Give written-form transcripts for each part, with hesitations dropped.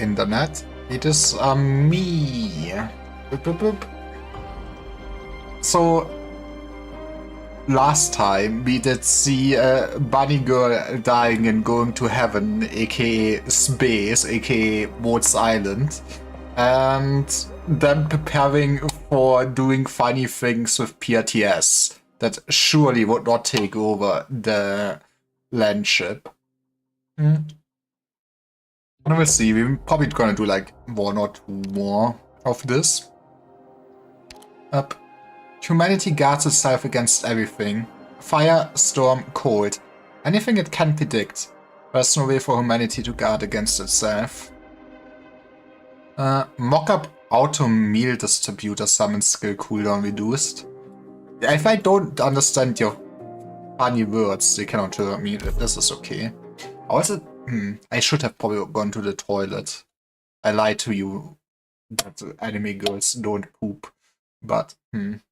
internet. It is me. Boop, boop, boop. So, last time we did see Bunny Girl dying and going to heaven, aka space, aka Maud's Island, and then preparing for doing funny things with PRTS that surely would not take over the land ship. And we'll see, we're probably gonna do like one or two more of this. Up. Humanity guards itself against everything. Fire, storm, cold. Anything it can predict. There's no way for humanity to guard against itself. Mock-up auto meal distributor summon skill cooldown reduced. If I don't understand your funny words, they cannot hurt me. This is okay. Also, I should have probably gone to the toilet. I lied to you that anime girls don't poop. But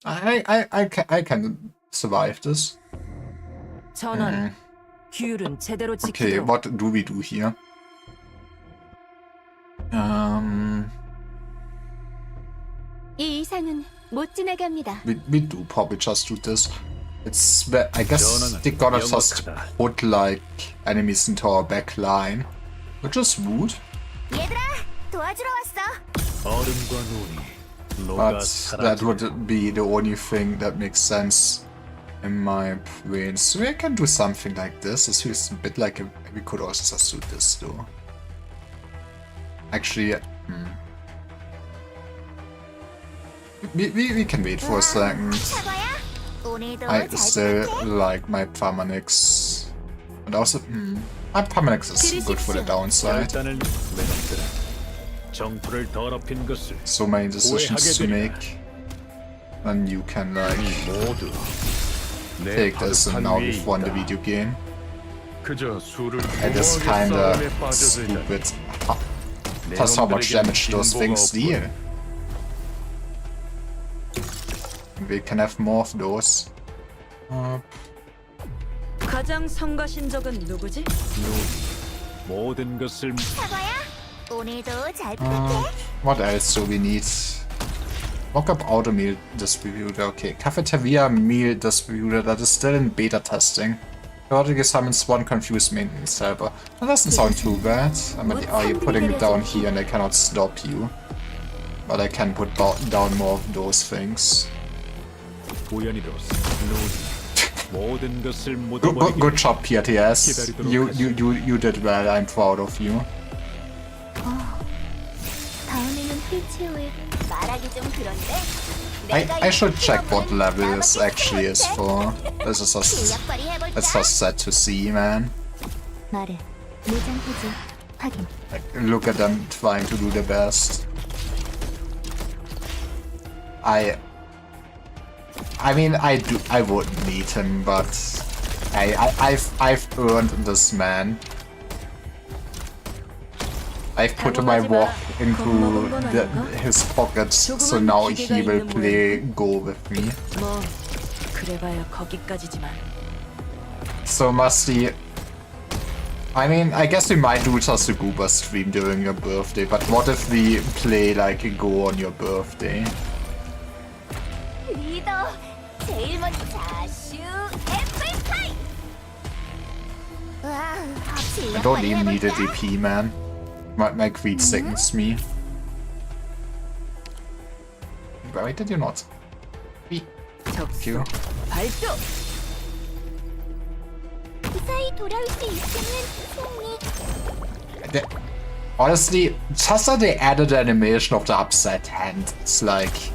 I can survive this. Okay, what do we do here? We do probably just do this. It's I guess they gotta just put like enemies into our back line, which is rude. But that would be the only thing that makes sense in my brain. So we can do something like this. It feels a bit like we could also just do this though. Actually, we can wait for a second. I still like my Permanix. And also, my Permanix is good for the downside. So many decisions to make, and you can like take this and now we've won the video game. It is kinda stupid. That's how much damage those things deal. We can have more of those. What else do we need? Mock-up auto meal distributor. Okay, cafeteria meal distributor that is still in beta testing. Periodically summons one confused maintenance helper. That doesn't sound too bad. I mean, you're putting it down here and I cannot stop you. But I can put down more of those things. Good job, PRTS. You did well. I'm proud of you. I should check what level this actually is for. This is just, it's just sad to see, man. Like, look at them trying to do their best. I mean, I wouldn't need him, but I've earned this man. I've put my walk into his pockets, so now he will play Go with me. So Musty, I mean, I guess we might do just a Goober stream during your birthday, but what if we play like a Go on your birthday? I don't even need a DP, man. My greed sickens me. Why did you not? Thank you. Honestly, just that they added the animation of the upside hand, it's like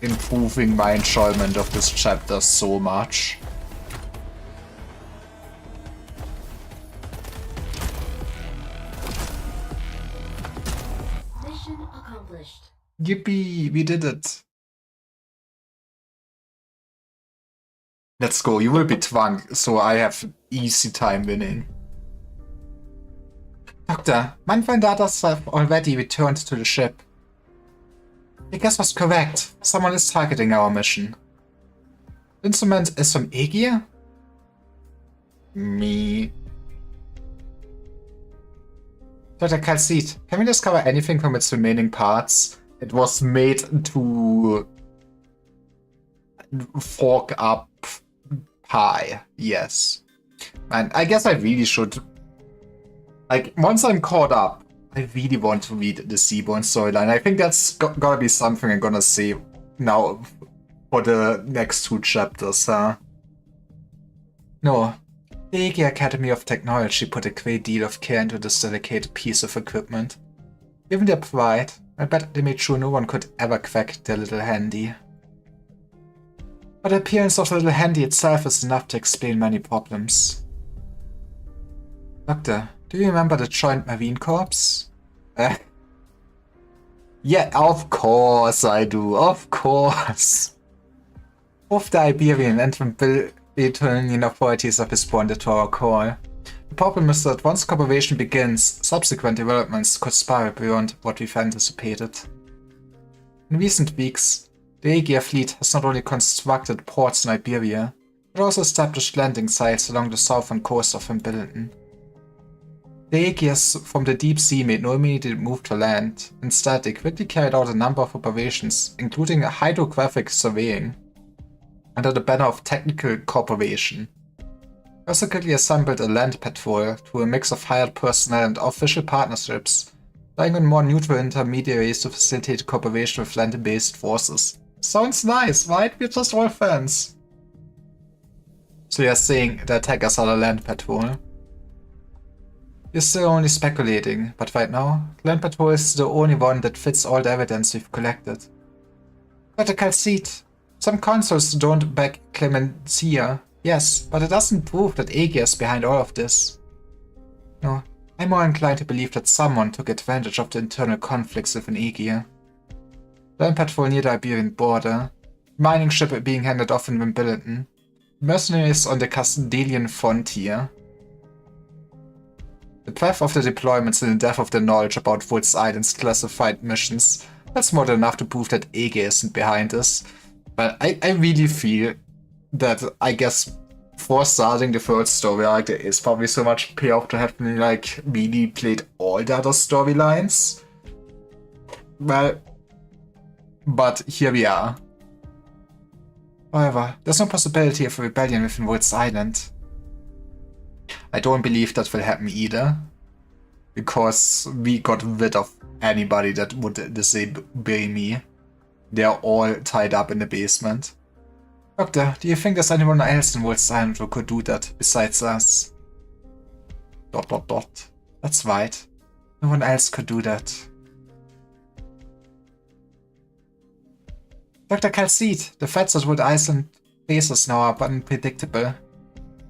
improving my enjoyment of this chapter so much. Yippee, we did it. Let's go, you will be Twang, so I have easy time winning. Doctor, Manfred datas have already returned to the ship. Your guess was correct. Someone is targeting our mission. The instrument is from Aegir? Me. Dr. Calcite, can we discover anything from its remaining parts? It was made to fork up pie, yes. And I guess I really should... Like, once I'm caught up, I really want to read the Seaborn storyline. I think that's gotta be something I'm gonna say now for the next 2 chapters, huh? No. The Aegir Academy of Technology put a great deal of care into this delicate piece of equipment. Given their pride, I bet they made sure no one could ever crack their little handy. But the appearance of the little handy itself is enough to explain many problems. Doctor, do you remember the Joint Marine Corps? Yeah, of course I do, of course. Both the Iberian and the Lithuanian authorities have responded to our call. The problem is that once cooperation begins, subsequent developments could spiral beyond what we've anticipated. In recent weeks, the Aegir fleet has not only constructed ports in Iberia, but also established landing sites along the southern coast of Billington. The Aegirs from the deep sea made no immediate move to land. Instead, they quickly carried out a number of operations, including hydrographic surveying, under the banner of technical cooperation. They also quickly assembled a land patrol through a mix of hired personnel and official partnerships, relying on more neutral intermediaries to facilitate cooperation with land-based forces. Sounds nice, right? We're just all fans. So you're saying the attackers are the land patrol? You're still only speculating, but right now, Land Patrol is the only one that fits all the evidence we've collected. Dr. Calcite, some consoles don't back Clemencia, yes, but it doesn't prove that Aegir is behind all of this. No, I'm more inclined to believe that someone took advantage of the internal conflicts within Aegir. Land Patrol near the Iberian border, mining ship being handed off in Wimbledon, mercenaries on the Castilian frontier. The breadth of the deployments and the depth of the knowledge about Woods Island's classified missions, that's more than enough to prove that Aegir isn't behind this. But I really feel that, I guess, for starting the third story arc, there is probably so much payoff to have like really played all the other storylines. Well, but here we are. However, there's no possibility of a rebellion within Woods Island. I don't believe that will happen either, because we got rid of anybody that would disobey me. They're all tied up in the basement. Doctor, do you think there's anyone else in Woods Island who could do that besides us? ... That's right. No one else could do that. Dr. Calcite, the threats at Wood Island faces now are unpredictable.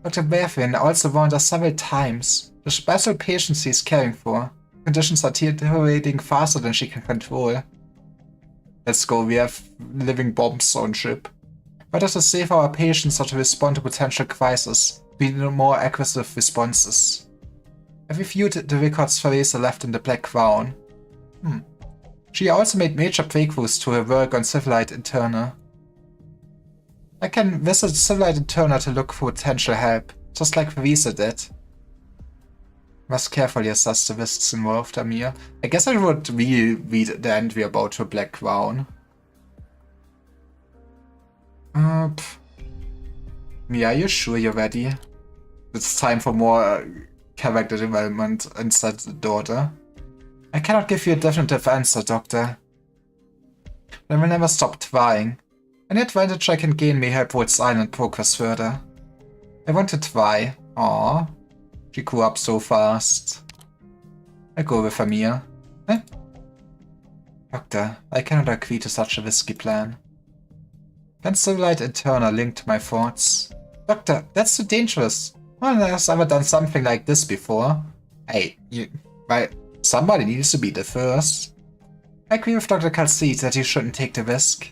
Dr. Berfin also warned us several times. The special patients he is caring for. Conditions are deteriorating faster than she can control. Let's go, we have living bombs on ship. Better to save our patients or to respond to potential crisis. We need more aggressive responses. Have you viewed the records Theresa left in the Black Crown? She also made major breakthroughs to her work on Civilite Interna. I can visit Civilite Interna to look for potential help, just like Theresa did. Must carefully assess the risks involved, Amir. I guess I would really read the entry about her Black Crown. Mia, are you sure you're ready? It's time for more character development inside the daughter. I cannot give you a definitive answer, Doctor. But I will never stop trying. Any advantage I can gain may help Woods Island progress further. I want to try. Aww. She grew up so fast. I go with Amir. Eh? Doctor, I cannot agree to such a risky plan. Can Civilite Interna link to my thoughts? Doctor, that's too dangerous. No one has ever done something like this before. Hey, somebody needs to be the first. I agree with Dr. Calcite that you shouldn't take the risk.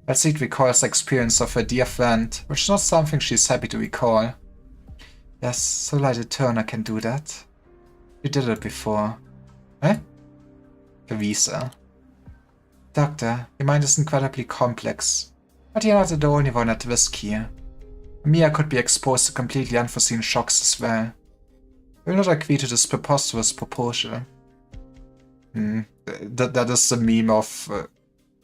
Calcite recalls the experience of her dear friend, which is not something she's happy to recall. Yes, Civilite Interna can do that. You did it before. Eh? Theresa. Doctor, your mind is incredibly complex, but you're not the only one at risk here. Mia could be exposed to completely unforeseen shocks as well. I will not agree to this preposterous proposal. That is the meme of...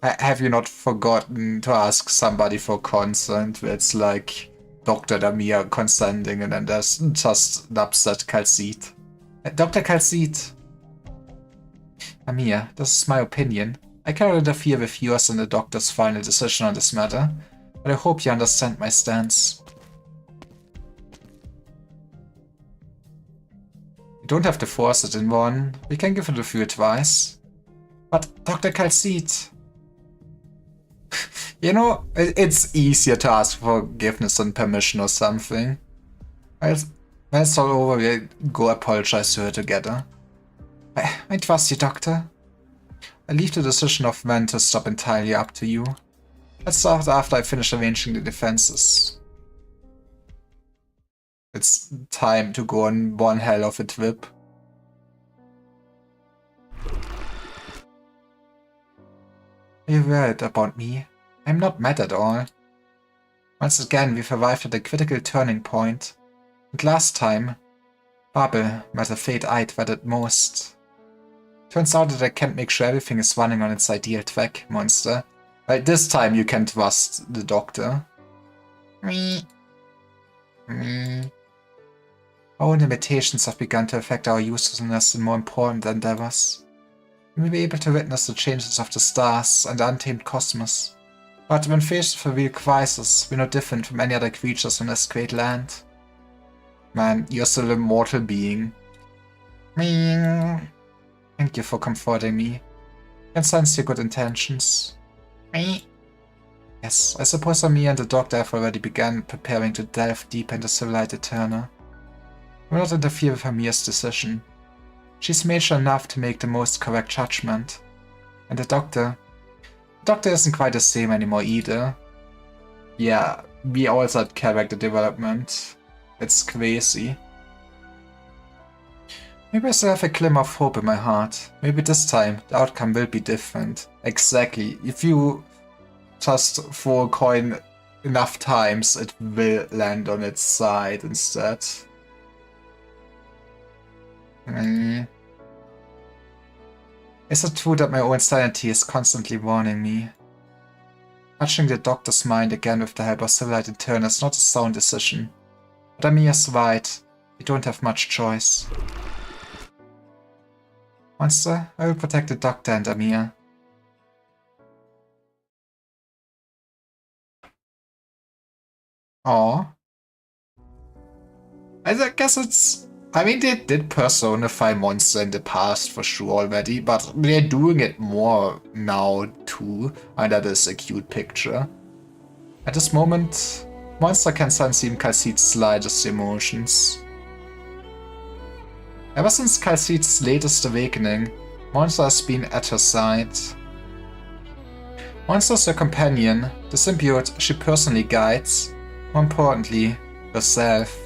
have you not forgotten to ask somebody for consent? Where it's like Dr. Damir consenting and then there's just an upset Kal'Tsit. Dr. Kal'Tsit! Amir, this is my opinion. I cannot interfere with yours and the doctor's final decision on this matter, but I hope you understand my stance. You don't have to force it in one. We can give it a few advice. But Dr. Kal'Tsit... You know, it's easier to ask for forgiveness and permission or something. When it's all over, we'll go apologize to her together. I trust you, Doctor. I leave the decision of when to stop entirely up to you. Let's start after I finish arranging the defenses. It's time to go on one hell of a trip. Are you worried about me? I'm not mad at all. Once again, we've arrived at a critical turning point. And last time, Babel met a fate I dreaded most. Turns out that I can't make sure everything is running on its ideal track, monster. But this time you can trust the doctor. Me. Our limitations have begun to affect our usefulness in more important endeavors. We may be able to witness the changes of the stars and the untamed cosmos. But when faced with a real crisis, we're no different from any other creatures on this great land. Man, you're still a mortal being. Thank you for comforting me. I can sense your good intentions. Yes, I suppose Amir and the doctor have already begun preparing to delve deep into Civilite Eterna. I will not interfere with Amir's decision. She's mature enough to make the most correct judgment. And the doctor isn't quite the same anymore either. Yeah, we also had character development. It's crazy. Maybe I still have a glimmer of hope in my heart. Maybe this time the outcome will be different. Exactly. If you just throw a coin enough times, it will land on its side instead. Is it true that my own sanity is constantly warning me? Touching the doctor's mind again with the help of Civilite Eterna is not a sound decision. But Amir's right. We don't have much choice. Monster, I will protect the doctor and Amir. Aww. I guess it's... I mean, they did personify Monster in the past for sure already, but they're doing it more now too, under this acute picture. At this moment, Monster can sense even Kal'Tsit's slightest emotions. Ever since Kal'Tsit's latest awakening, Monster has been at her side. Monster is her companion, the symbiote she personally guides, more importantly, herself.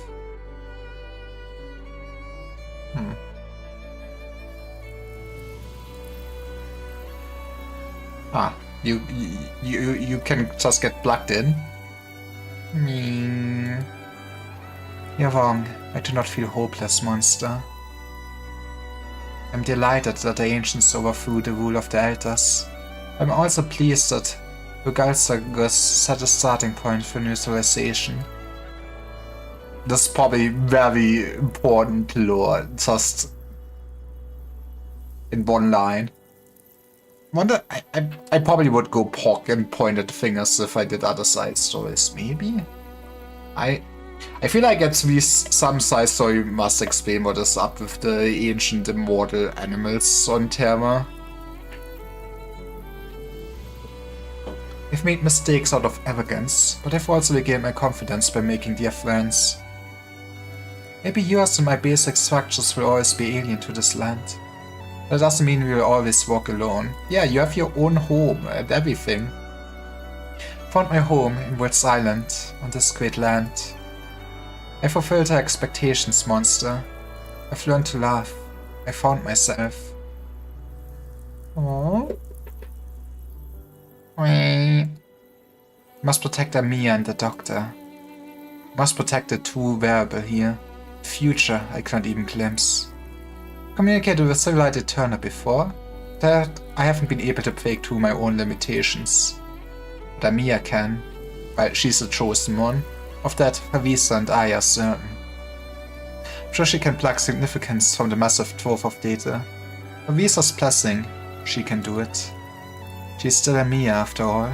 You can just get plugged in. You're wrong. I do not feel hopeless, Monster. I'm delighted that the ancients overthrew the rule of the elders. I'm also pleased that Lugalsagus set a starting point for new civilization. That's probably very important lore, just in one line. Wonder, I probably would go poke and point at fingers if I did other side stories, maybe? I feel like at least some side story must explain what is up with the ancient immortal animals on Terra. I've made mistakes out of arrogance, but I've also regained my confidence by making dear friends. Maybe yours and my basic structures will always be alien to this land. That doesn't mean we will always walk alone. Yeah, you have your own home and everything. Found my home in Woods Island, on this great land. I fulfilled her expectations, Monster. I've learned to laugh. I found myself. Aww. Must protect Amir and the doctor. Must protect the true wearable here. future I cannot even glimpse. Communicated with Civilized Turner before, that I haven't been able to break through my own limitations. But Amiya can, well, she's the chosen one. Of that, Havisa and I are certain. I'm sure she can pluck significance from the massive trove of data. Havisa's blessing, she can do it. She's still Amiya after all.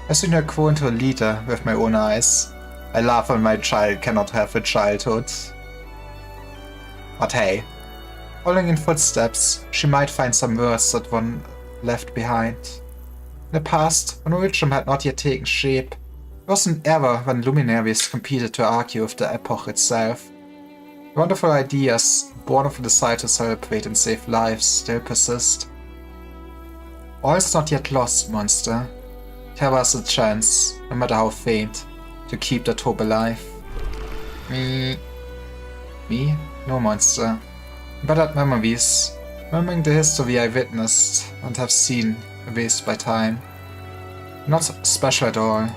I've seen her grow into a leader with my own eyes. I laugh when my child cannot have a childhood. But hey, following in footsteps, she might find some words that one left behind. In the past, when religion had not yet taken shape, it was an era when luminaries competed to argue with the epoch itself. The wonderful ideas, born of a desire to celebrate and save lives, still persist. All is not yet lost, monster. There was a chance, no matter how faint, to keep that hope alive. Me? No, monster. But at memories, remembering the history I witnessed and have seen erased by time. Not special at all.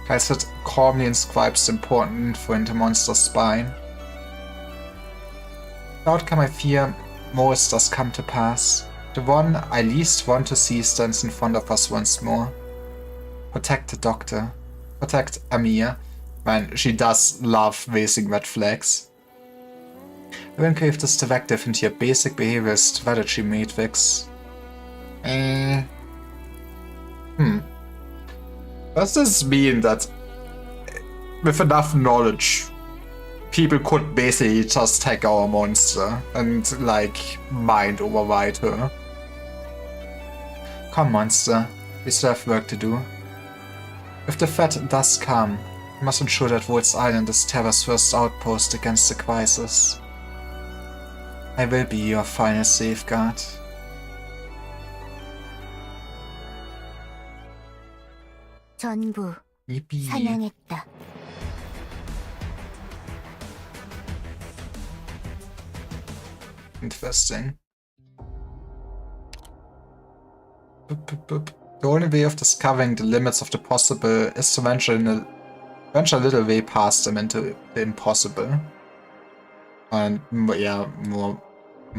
Kaiset calmly inscribes the important info into Monster's spine. The outcome I fear most does come to pass. The one I least want to see stands in front of us once more. Protect the doctor. Protect Amiya. Man, she does love raising red flags. I will engrave this directive into your basic behavioral strategy matrix. Does this mean that with enough knowledge, people could basically just take our monster and, like, mind override her? Come, monster. We still have work to do. If the threat does come, we must ensure that Woods Island is Terra's first outpost against the crisis. I will be your final safeguard. 전부 Yippee. 사냥했다. Interesting. The only way of discovering the limits of the possible is to venture a little way past them into the impossible. And yeah, more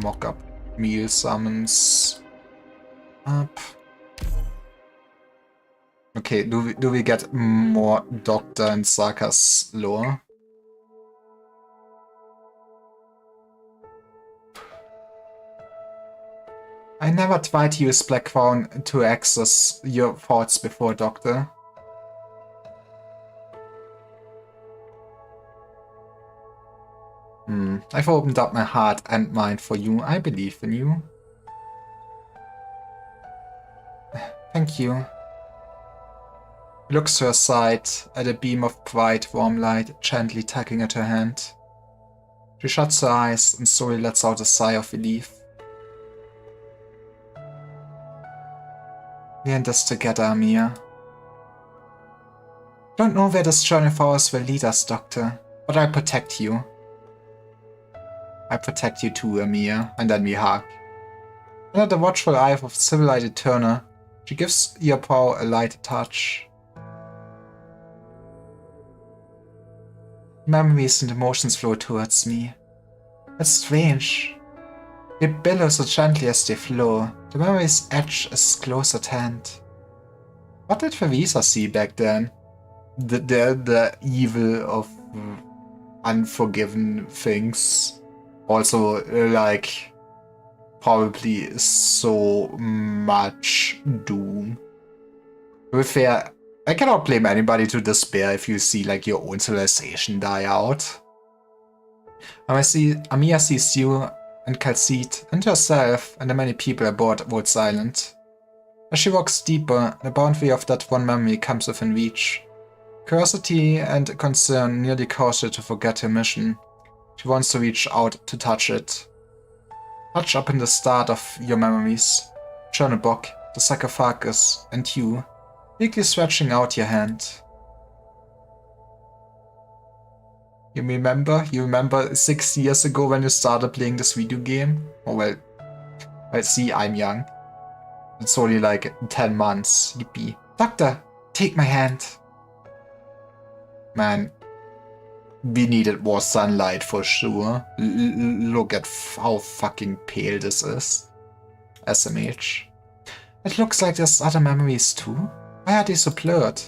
mock-up meal summons up. Okay, do we get more Doctor and Saka's lore? I never tried to use Black Crown to access your thoughts before, Doctor. I've opened up my heart and mind for you. I believe in you. Thank you. He looks to her side at a beam of bright, warm light gently tugging at her hand. She shuts her eyes and slowly lets out a sigh of relief. We end this together, Amiya. Don't know where this journey of ours will lead us, Doctor, but I'll protect you. I protect you too, Amiya, and then we hug. Under the watchful eye of Civilized Turner, she gives your paw a light touch. Memories and emotions flow towards me. It's strange. They billow so gently as they flow. The memory's edge is close at hand. What did Havisa see back then? The evil of unforgiven things. Also, like, probably so much doom. To be fair, I cannot blame anybody to despair if you see, like, your own civilization die out. Amiya sees you and Kal'tsit and herself and the many people aboard Woods Island. As she walks deeper, the boundary of that one memory comes within reach. Curiosity and concern nearly cause her to forget her mission. She wants to reach out to touch it. Touch up in the start of your memories. Chernobog, the sarcophagus, and you, weakly stretching out your hand. You remember 6 years ago when you started playing this video game? Oh well, see, I'm young. It's only like 10 months, yippee. Doctor, take my hand. Man, we needed more sunlight for sure. Look at how fucking pale this is. SMH. It looks like there's other memories too. Why are they so blurred?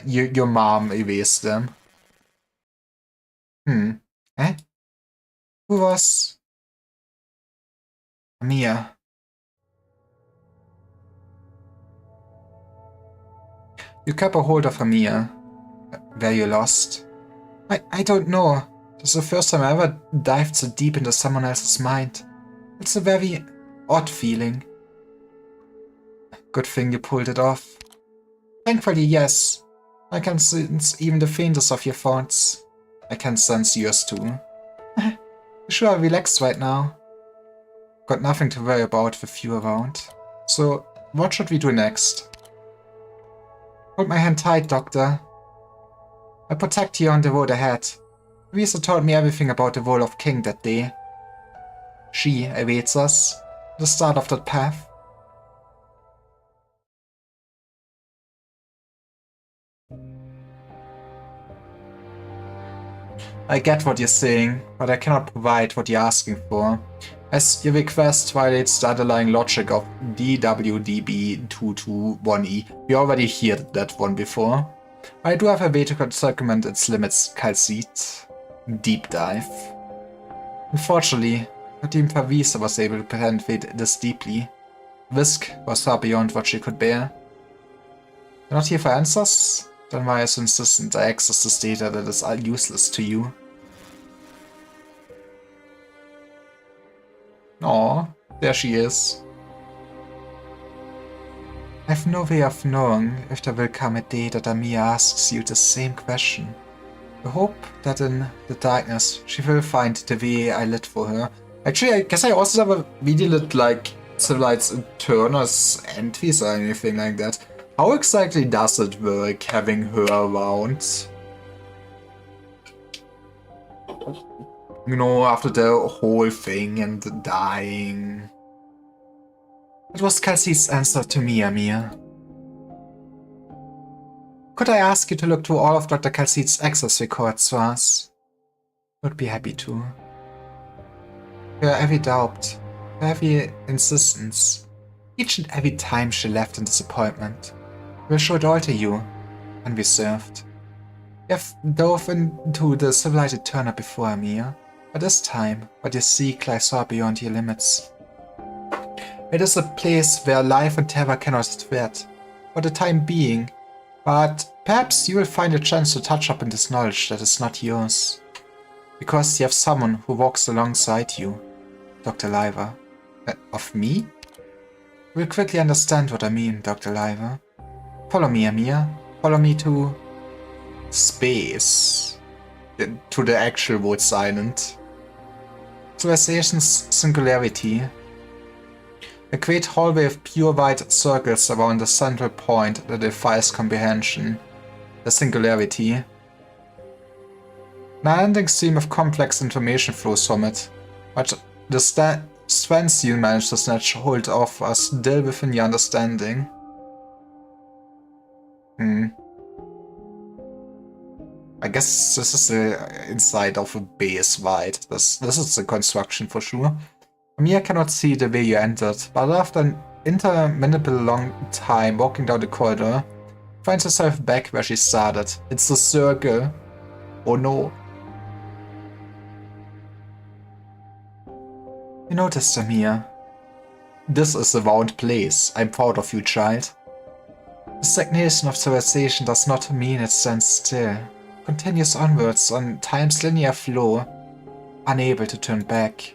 Your mom erased them. Eh? Who was... Mia. You kept a hold of Mia. Were you lost? I don't know. This is the first time I ever dived so deep into someone else's mind. It's a very odd feeling. Good thing you pulled it off. Thankfully, yes. I can sense even the faintest of your thoughts. I can sense yours too. You sure are relaxed right now. Got nothing to worry about with you around. So, what should we do next? Hold my hand tight, Doctor. I'll protect you on the road ahead. Louisa told me everything about the role of King that day. She awaits us at the start of that path. I get what you're saying, but I cannot provide what you're asking for, as your request violates the underlying logic of DWDB221E. We already heard that one before. I do have a way to circumvent its limits, Calcite. Deep dive. Unfortunately, not even Favisa was able to penetrate this deeply. Whisk was far beyond what she could bear. You're not here for answers? Then why are you so insistent I access this data that is useless to you? Aw, there she is. I have no way of knowing if there will come a day that Amia asks you the same question. I hope that in the darkness she will find the way I lit for her. Actually, I guess I also never really lit like Civilized Eternus entries or anything like that. How exactly does it work having her around? You know, after the whole thing and the dying. It was Kelsey's answer to me, Amir. Could I ask you to look through all of Dr. Kelsey's access records for us? Would be happy to. Her every doubt, her every insistence, each and every time she left in disappointment, will show it all to you, unreserved. You have dove into the civilized Eterna before, Amir, but this time what you seek lies far beyond your limits. It is a place where life and terror cannot threat, for the time being, but perhaps you will find a chance to touch up in this knowledge that is not yours. Because you have someone who walks alongside you, Dr. Liver. Of me? You will quickly understand what I mean, Dr. Liver. Follow me, Amir. Follow me to... space. To the actual Woods Island. Civilization's singularity. A great hallway of pure white circles around the central point that defies comprehension. The singularity. An unending stream of complex information flows from it, but the strands you manage to snatch hold of are still within your understanding. I guess this is the inside of a base, right? This is the construction for sure. Amir cannot see the way you entered, but after an interminable long time walking down the corridor, finds herself back where she started. It's the circle. Oh no. You noticed, Amir. This is a round place. I'm proud of you, child. The stagnation of civilization does not mean it stands still. It continues onwards on time's linear flow, unable to turn back.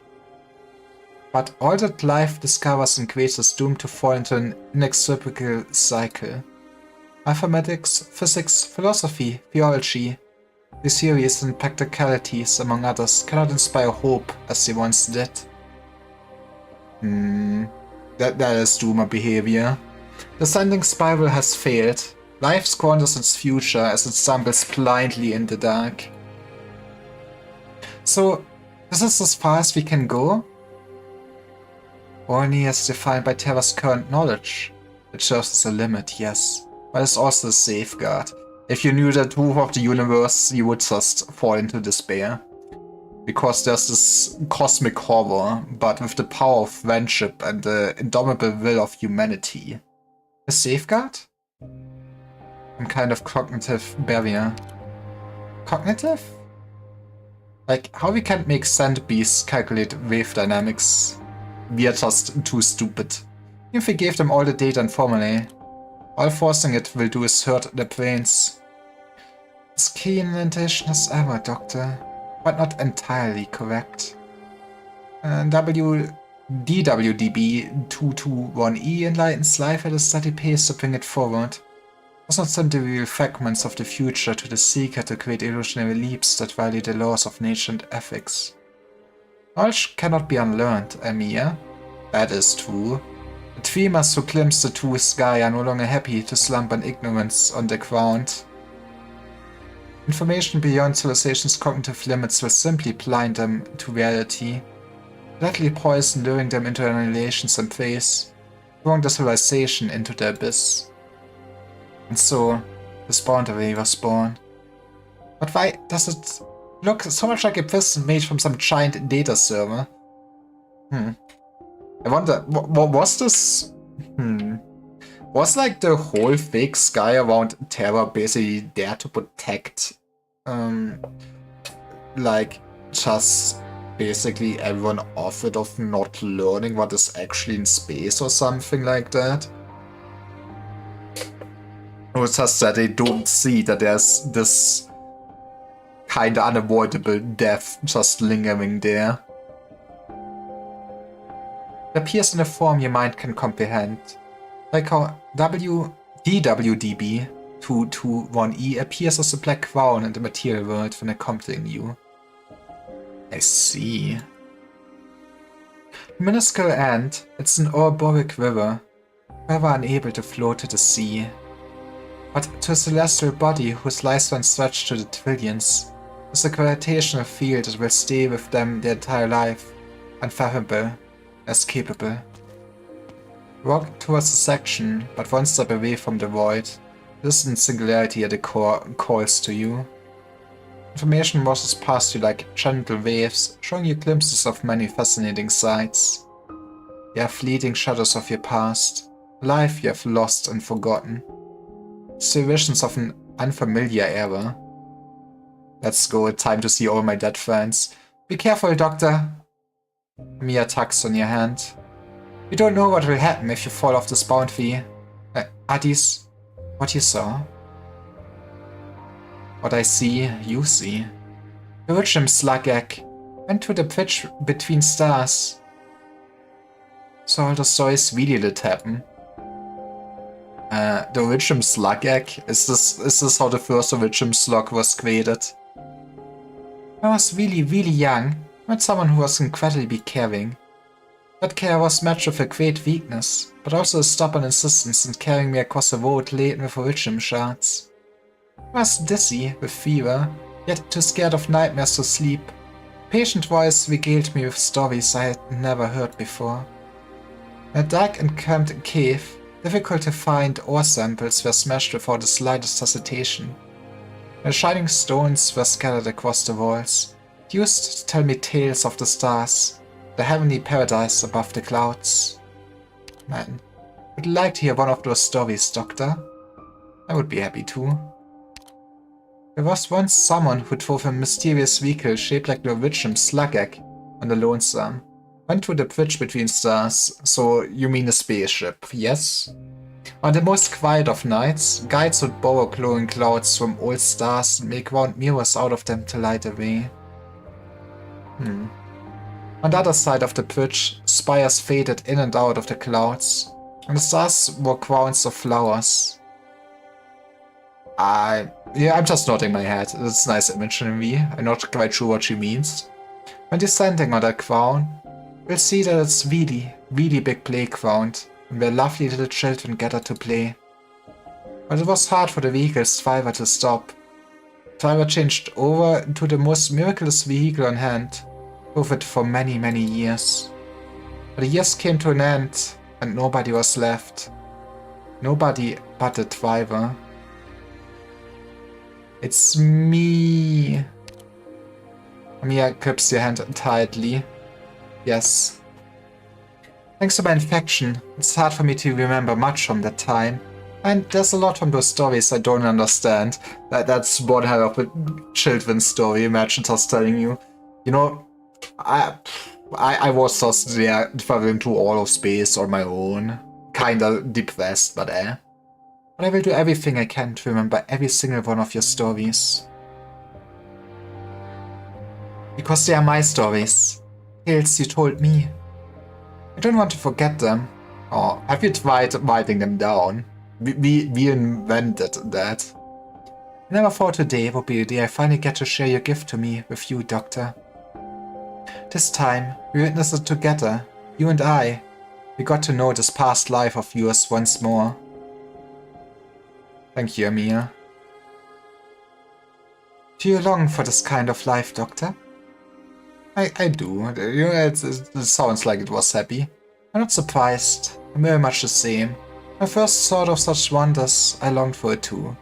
But all that life discovers and creates is doomed to fall into an inextricable cycle. Mathematics, physics, philosophy, theology, these theories and practicalities, among others, cannot inspire hope as they once did. That is doomer behavior. The sending spiral has failed. Life squanders its future as it stumbles blindly in the dark. So, this is as far as we can go? Only as defined by Terra's current knowledge. It serves as a limit, yes, but it's also a safeguard. If you knew the truth of the universe, you would just fall into despair. Because there's this cosmic horror, but with the power of friendship and the indomitable will of humanity. A safeguard? Some kind of cognitive barrier. Cognitive? Like, how we can't make sand beasts calculate wave dynamics? We are just too stupid. If we gave them all the data and formulae, all forcing it will do is hurt their brains. As keen intuition as ever, Doctor, but not entirely correct. DWDB-221E enlightens life at a steady pace to bring it forward. Does not simply reveal fragments of the future to the seeker to create illusionary leaps that violate the laws of nature and ethics. Knowledge cannot be unlearned, Amir. That is true. The dreamers who glimpse the true sky are no longer happy to slumber in ignorance on the ground. Information beyond civilization's cognitive limits will simply blind them to reality, deadly poison luring them into annihilation's embrace, throwing the civilization into the abyss. And so, the Spawnterary was born. But why does it look so much like a prison made from some giant data server? I wonder, what was this? Was like the whole fake sky around Terra basically there to protect, like, just basically everyone off it of not learning what is actually in space or something like that? Or it's just that they don't see that there's this kinda unavoidable death just lingering there. It appears in a form your mind can comprehend. Like how DWDB-221E appears as a black crown in the material world when accompanying you. I see. Minuscule ant, it's an Ouroboros river, forever unable to float to the sea. But to a celestial body whose lifespan stretched to the trillions, is a gravitational field that will stay with them their entire life, unfathomable, escapable. Walk towards the section, but one step away from the void. Distant singularity at the core calls to you. Information washes past you like gentle waves, showing you glimpses of many fascinating sights. They are fleeting shadows of your past, a life you have lost and forgotten. Still visions of an unfamiliar era. Let's go, time to see all my dead friends. Be careful, Doctor. Mia tugs on your hand. You don't know what will happen if you fall off this boundary. Are these what you saw? What I see, you see. The Witcham slug egg went to the bridge between stars. So all the stories really did happen. The Witcham slug egg? Is this how the first Witcham slug was created? I was really young. I met someone who was incredibly caring. That care was matched with a great weakness, but also a stubborn insistence in carrying me across a road laden with Witcham shards. I was dizzy with fever, yet too scared of nightmares to sleep. A patient voice regaled me with stories I had never heard before. In a dark and cramped cave, difficult to find ore samples were smashed without the slightest hesitation. The shining stones were scattered across the walls, used to tell me tales of the stars, the heavenly paradise above the clouds. Man, would you like to hear one of those stories, Doctor? I would be happy too. There was once someone who drove a mysterious vehicle shaped like the Witcham slug egg on the Lonesome. Went through the bridge between stars, so you mean a spaceship, yes? On the most quiet of nights, guides would borrow glowing clouds from old stars and make round mirrors out of them to light the way. On the other side of the bridge, spires faded in and out of the clouds, and the stars were crowns of flowers. Yeah, I'm just nodding my head. It's nice imagery. I'm not quite sure what she means. When descending on that crown, you'll see that it's really big playground, and where lovely little children gather to play. But it was hard for the vehicle's driver to stop. The driver changed over into the most miraculous vehicle on hand, drove it for many years. But the years came to an end, and nobody was left. Nobody but the driver. It's me. Mia grips your hand tightly. Yes. Thanks to my infection, it's hard for me to remember much from that time. And there's a lot from those stories I don't understand. That's one hell of a children's story, imagine us telling you. You know, I was just there traveling through all of space on my own. Kinda depressed, but But I will do everything I can to remember every single one of your stories. Because they are my stories. Tales you told me. I don't want to forget them. Or have you tried writing them down? We invented that. I never thought today would be the day I finally get to share your gift to me with you, Doctor. This time, we witnessed it together, you and I. We got to know this past life of yours once more. Thank you, Amir. Do you long for this kind of life, Doctor? I do. You know, it sounds like it was happy. I'm not surprised. I'm very much the same. When I first thought of such wonders, I longed for it too.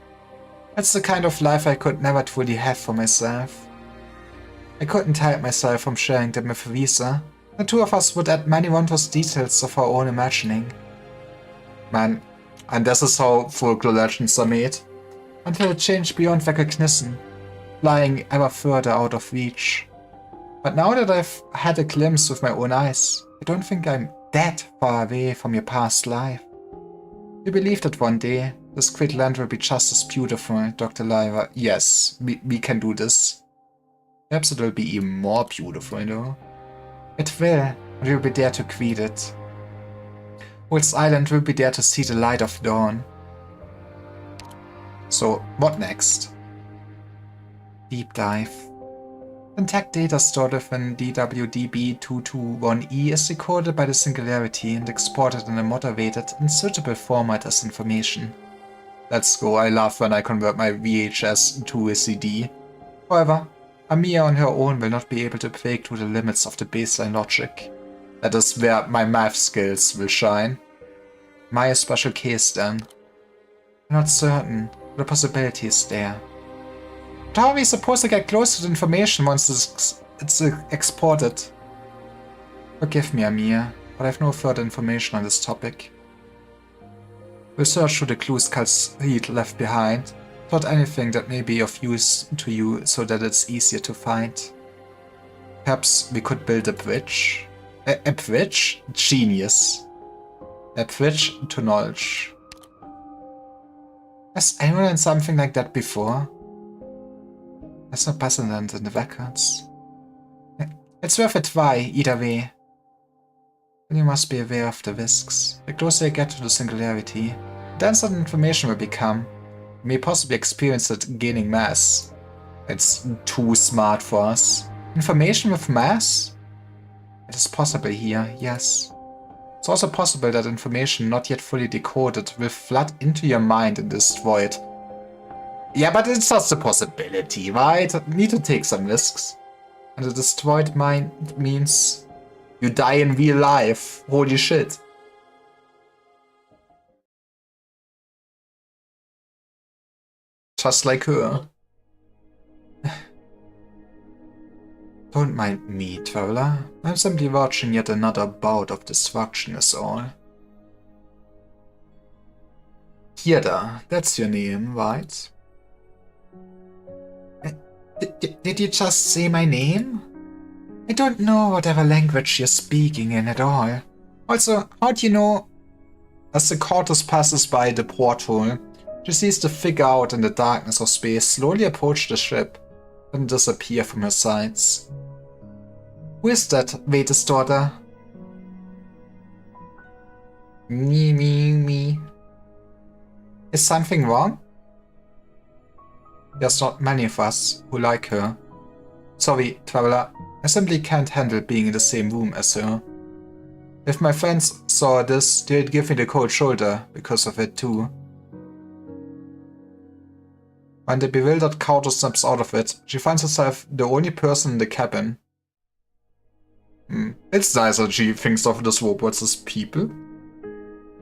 That's the kind of life I could never truly have for myself. I couldn't hide myself from sharing them with Visa. The two of us would add many wondrous details of our own imagining. Man, and this is how folklore legends are made. Until it changed beyond recognition, flying ever further out of reach. But now that I've had a glimpse with my own eyes, I don't think I'm that far away from your past life. You believe that one day, this great land will be just as beautiful, Dr. Lyra. Yes, we can do this. Perhaps it will be even more beautiful, though. It will, and we'll be there to greet it. Waltz Island will be there to see the light of dawn. So, what next? Deep dive. The intact data stored within DWDB221E is recorded by the Singularity and exported in a moderated and suitable format as information. Let's go, I love when I convert my VHS to a CD. However, Amia on her own will not be able to break through the limits of the baseline logic. That is where my math skills will shine. Am I a special case then? I'm not certain, but the possibility is there. But how are we supposed to get close to the information once it's exported? Forgive me, Amir, but I have no further information on this topic. We'll search through the clues Khalid left behind, not anything that may be of use to you so that it's easier to find. Perhaps we could build a bridge? A bridge? Genius. A bridge to knowledge. Has anyone done something like that before? There's no precedent in the records. It's worth a try, either way. Then you must be aware of the risks. The closer you get to the Singularity, the denser the information will become. You may possibly experience it gaining mass. It's too smart for us. Information with mass? It is possible here, yes. It's also possible that information not yet fully decoded will flood into your mind and destroy it. Yeah, but it's just a possibility, right? Need to take some risks. And a destroyed mind means you die in real life. Holy shit. Just like her. Don't mind me, Traveler. I'm simply watching yet another bout of destruction is all. Hierda, that's your name, right? Did you just say my name? I don't know whatever language you're speaking in at all. Also, how do you know? As the Cortus passes by the porthole, she sees the figure out in the darkness of space slowly approach the ship, then disappear from her sights. Who is that, Vetus' daughter? Me. Is something wrong? There's not many of us who like her. Sorry, Traveler, I simply can't handle being in the same room as her. If my friends saw this, they'd give me the cold shoulder because of it too. When the bewildered Countess snaps out of it, she finds herself the only person in the cabin. It's nice that she thinks of those robots as people.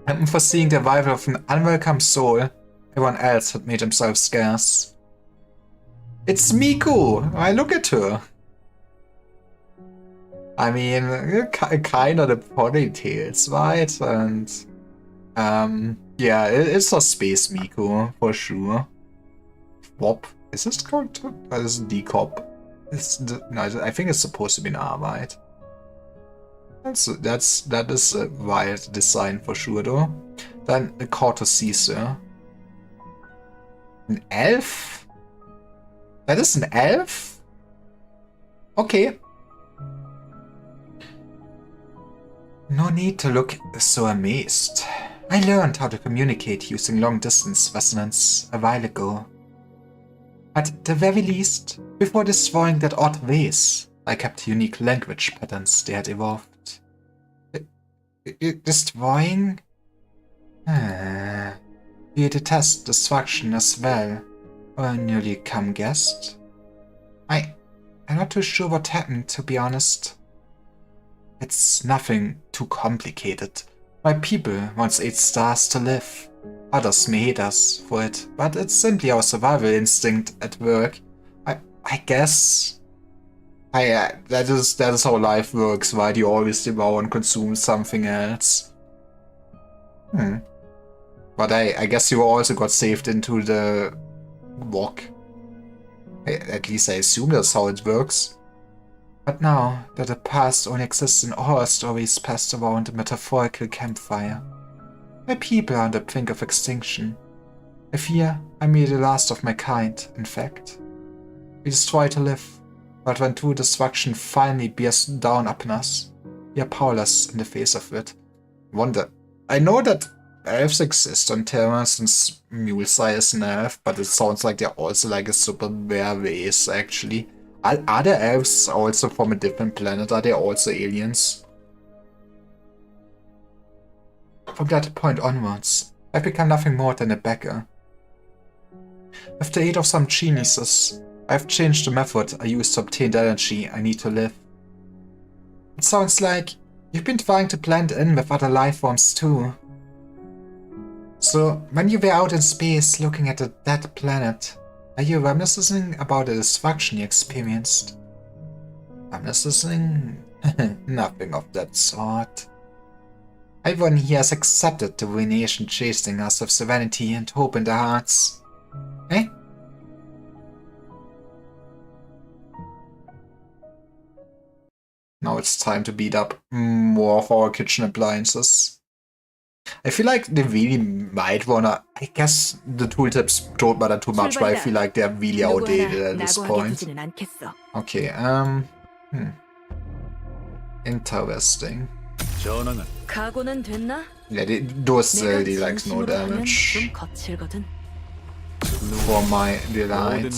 And foreseeing the arrival of an unwelcome soul, everyone else had made himself scarce. It's Miku! I look at her. I mean, kind of the ponytails, right? And yeah, it's a space Miku for sure. Wop. Is this called? This is Decop. No, I think it's supposed to be an R, right? That is a wild design for sure, though. Then a Corto Caesar. An elf? That is an elf? Okay. No need to look so amazed. I learned how to communicate using long-distance resonance a while ago. At the very least, before destroying that odd vase, I kept unique language patterns they had evolved. Destroying? You detest destruction as well, or a newly come guest? I'm not too sure what happened, to be honest. It's nothing too complicated. My people want 8 stars to live. Others may hate us for it, but it's simply our survival instinct at work. I guess. That is how life works, right? You always devour and consume something else. But I guess you also got saved into the walk. At least I assume that's how it works. But now that the past only exists in horror stories passed around a metaphorical campfire, my people are on the brink of extinction. I fear I may be the last of my kind, in fact. We destroy to live, but when true destruction finally bears down upon us, we are powerless in the face of it. Wonder. I know that elves exist on Terra since Mulesire is an elf, but it sounds like they're also like a super rare race, actually. Are there elves also from a different planet? Are they also aliens? From that point onwards, I've become nothing more than a beggar. With the aid of some geniuses, I've changed the method I use to obtain the energy I need to live. It sounds like you've been trying to blend in with other life forms too. So, when you were out in space looking at a dead planet, are you reminiscing about the destruction you experienced? Reminiscing? Nothing of that sort. Everyone here has accepted the ruination chasing us with serenity and hope in their hearts. Eh? Now it's time to beat up more of our kitchen appliances. I feel like they really might wanna... I guess the tooltips don't matter too much, but I feel like they're really outdated at this point. Okay, interesting. Yeah, those really like no damage. For my delight.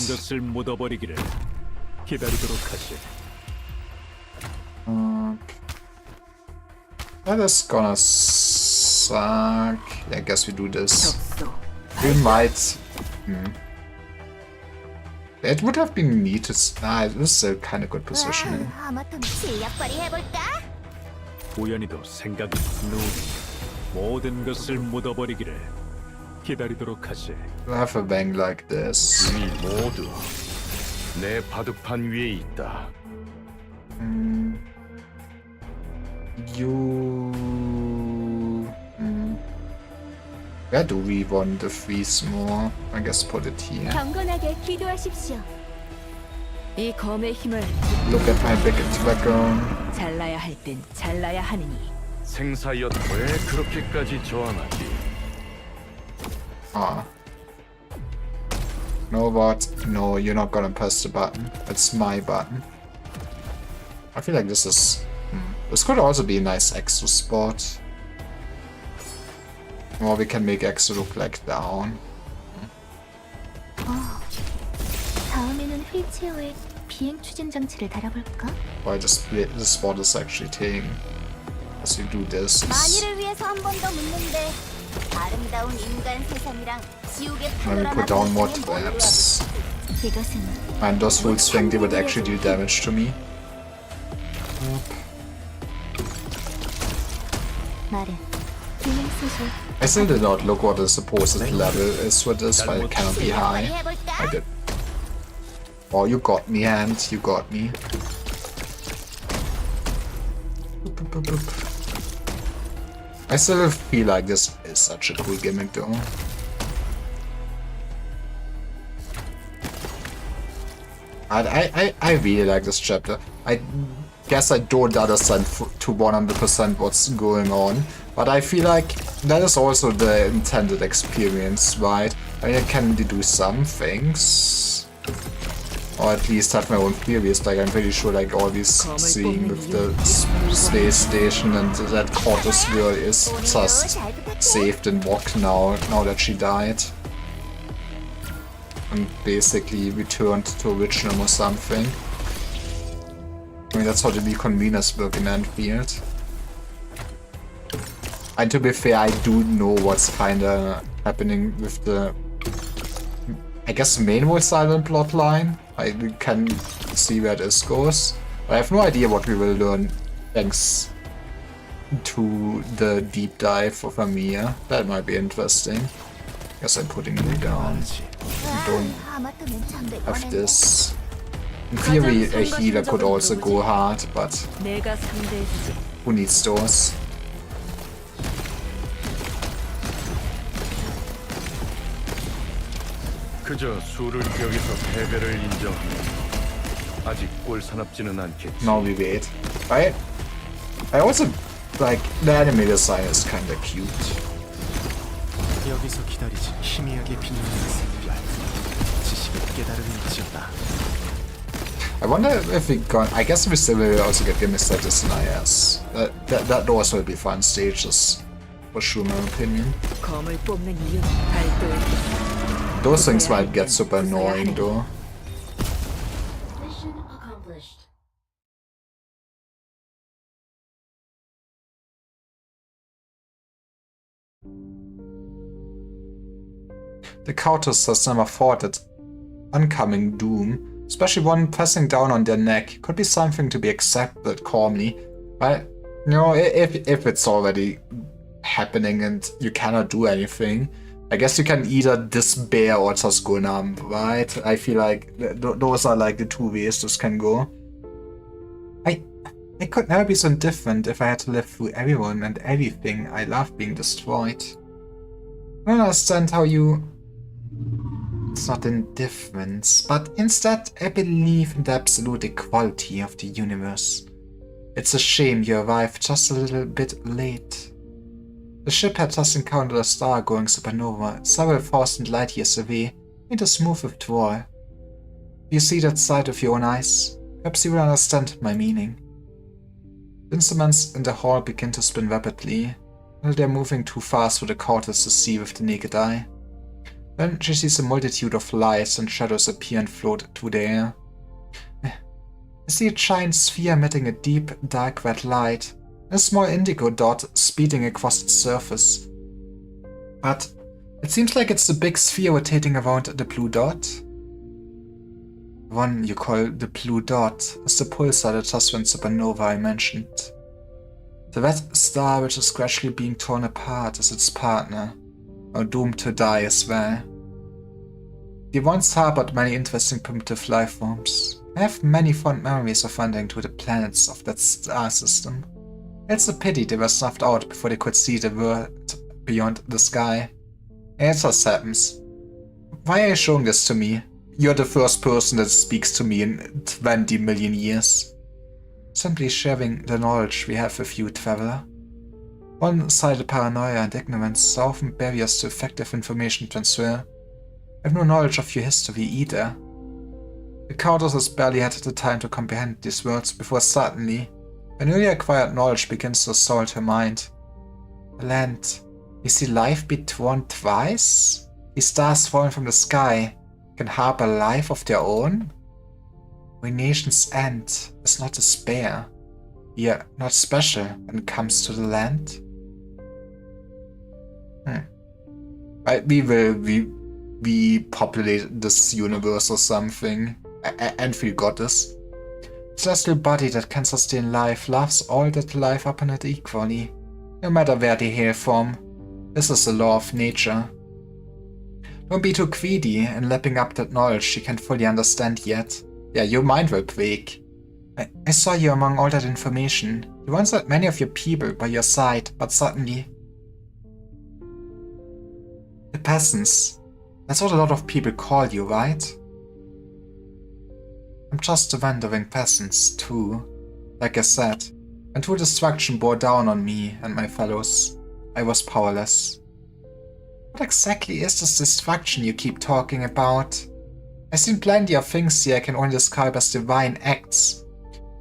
That is gonna suck. Yeah, I guess we do this. We might... It would have been neat to... this is a kind of good positioning. 우연히도 생각이 모든 것을 묻어버리기를 기다리도록 하지. I have a bang like this. 이미 모두 내 바둑판 위에 있다. Where do we want the freeze more? I guess put it here. 경건하게 기도하십시오. 이 검의 힘을 Look at my big dragon. 잘라야 할 땐 잘라야 하느니. 생사였 왜 그렇게까지 저항하지? Ah. No what? No, you're not gonna press the button. It's my button. I feel like this is... This could also be a nice extra spot. Or we can make extra look like down. 다음에는 휠체어에 비행 추진 장치를 달아볼까? Why the spot is actually taking. As we do this. 만일을 위해서 한 번 더 묻는데 아름다운 인간 세상이랑 지옥의 Let me put down more traps. 이것은 And those full swing, they would actually do damage to me. 말해. 비행 소식. I still did not look what the supposed level is for this, but it cannot be high. I did. Oh, you got me, hand. You got me. I still feel like this is such a cool gimmick, though. I really like this chapter. I guess I don't understand to 100% what's going on, but I feel like that is also the intended experience, right? I mean, I can do some things, or at least have my own theories. Like, I'm pretty sure, like, all this scene with the space station and that Cortus girl is just saved in Wok now that she died. And basically returned to original or something. I mean, that's how the reconveners work in Enfield. And to be fair, I do know what's kinda happening with the, I guess, main Voice Island plotline. I can see where this goes. But I have no idea what we will learn thanks to the deep dive of Amir. That might be interesting. Guess I'm putting you down. Don't have this. In theory, a healer could also go hard, but 내가 상대해주지. who needs those? 그저 수를 여기서 패배를 인정하면 아직 꼴사납지는 않겠지. Now we wait. I also like the anime design is kinda cute. 여기서 기다리지. 희미하게 빛나는 샛별. 지식을 깨달음일지어다. I wonder if we got. I guess we still will also get gimmicks like this in IS. That also will be fun stages, for sure, in my opinion. 검을 뽑는 이유는 발도에 Those things might get super annoying though. Mission accomplished. The Countess has never fought at oncoming doom, especially one pressing down on their neck could be something to be accepted calmly. But you know, if it's already happening and you cannot do anything, I guess you can either despair or just go numb, right? I feel like those are like the two ways this can go. I could never be so indifferent if I had to live through everyone and everything I love being destroyed. I don't understand how you... It's not indifference, but instead I believe in the absolute equality of the universe. It's a shame you arrived just a little bit late. The ship had just encountered a star going supernova several thousand light years away, made a smooth withdrawal. Do you see that sight with your own eyes? Perhaps you will understand my meaning. The instruments in the hall begin to spin rapidly, until they're moving too fast for the Countess to see with the naked eye. Then she sees a multitude of lights and shadows appear and float through the air. I see a giant sphere emitting a deep, dark red light, and a small indigo dot speeding across its surface. But it seems like it's the big sphere rotating around the blue dot. The one you call the blue dot is the pulsar that just went supernova I mentioned. The red star which is gradually being torn apart is its partner, or doomed to die as well. They once harbored many interesting primitive life forms. I have many fond memories of wandering to the planets of that star system. It's a pity they were snuffed out before they could see the world beyond the sky. It just happens. Why are you showing this to me? You're the first person that speaks to me in 20 million years. Simply sharing the knowledge we have with you, traveler. One-sided paranoia and ignorance are often barriers to effective information transfer. I have no knowledge of your history either. The Countess has barely had the time to comprehend these words before suddenly, a newly acquired knowledge begins to assault her mind. The land. You see life be torn twice? These stars falling from the sky can harbor life of their own? When nations end is not despair. We are not special when it comes to the land. We will repopulate this universe or something. Enfield got this. Celestial body that can sustain life loves all that life upon it equally, no matter where they hail from. This is the law of nature. Don't be too greedy in lapping up that knowledge you can't fully understand yet. Yeah, your mind will quake. I saw you among all that information. You once had many of your people by your side, but suddenly... The peasants. That's what a lot of people call you, right? I'm just a wandering peasant, too. Like I said, until destruction bore down on me and my fellows, I was powerless. What exactly is this destruction you keep talking about? I've seen plenty of things here I can only describe as divine acts.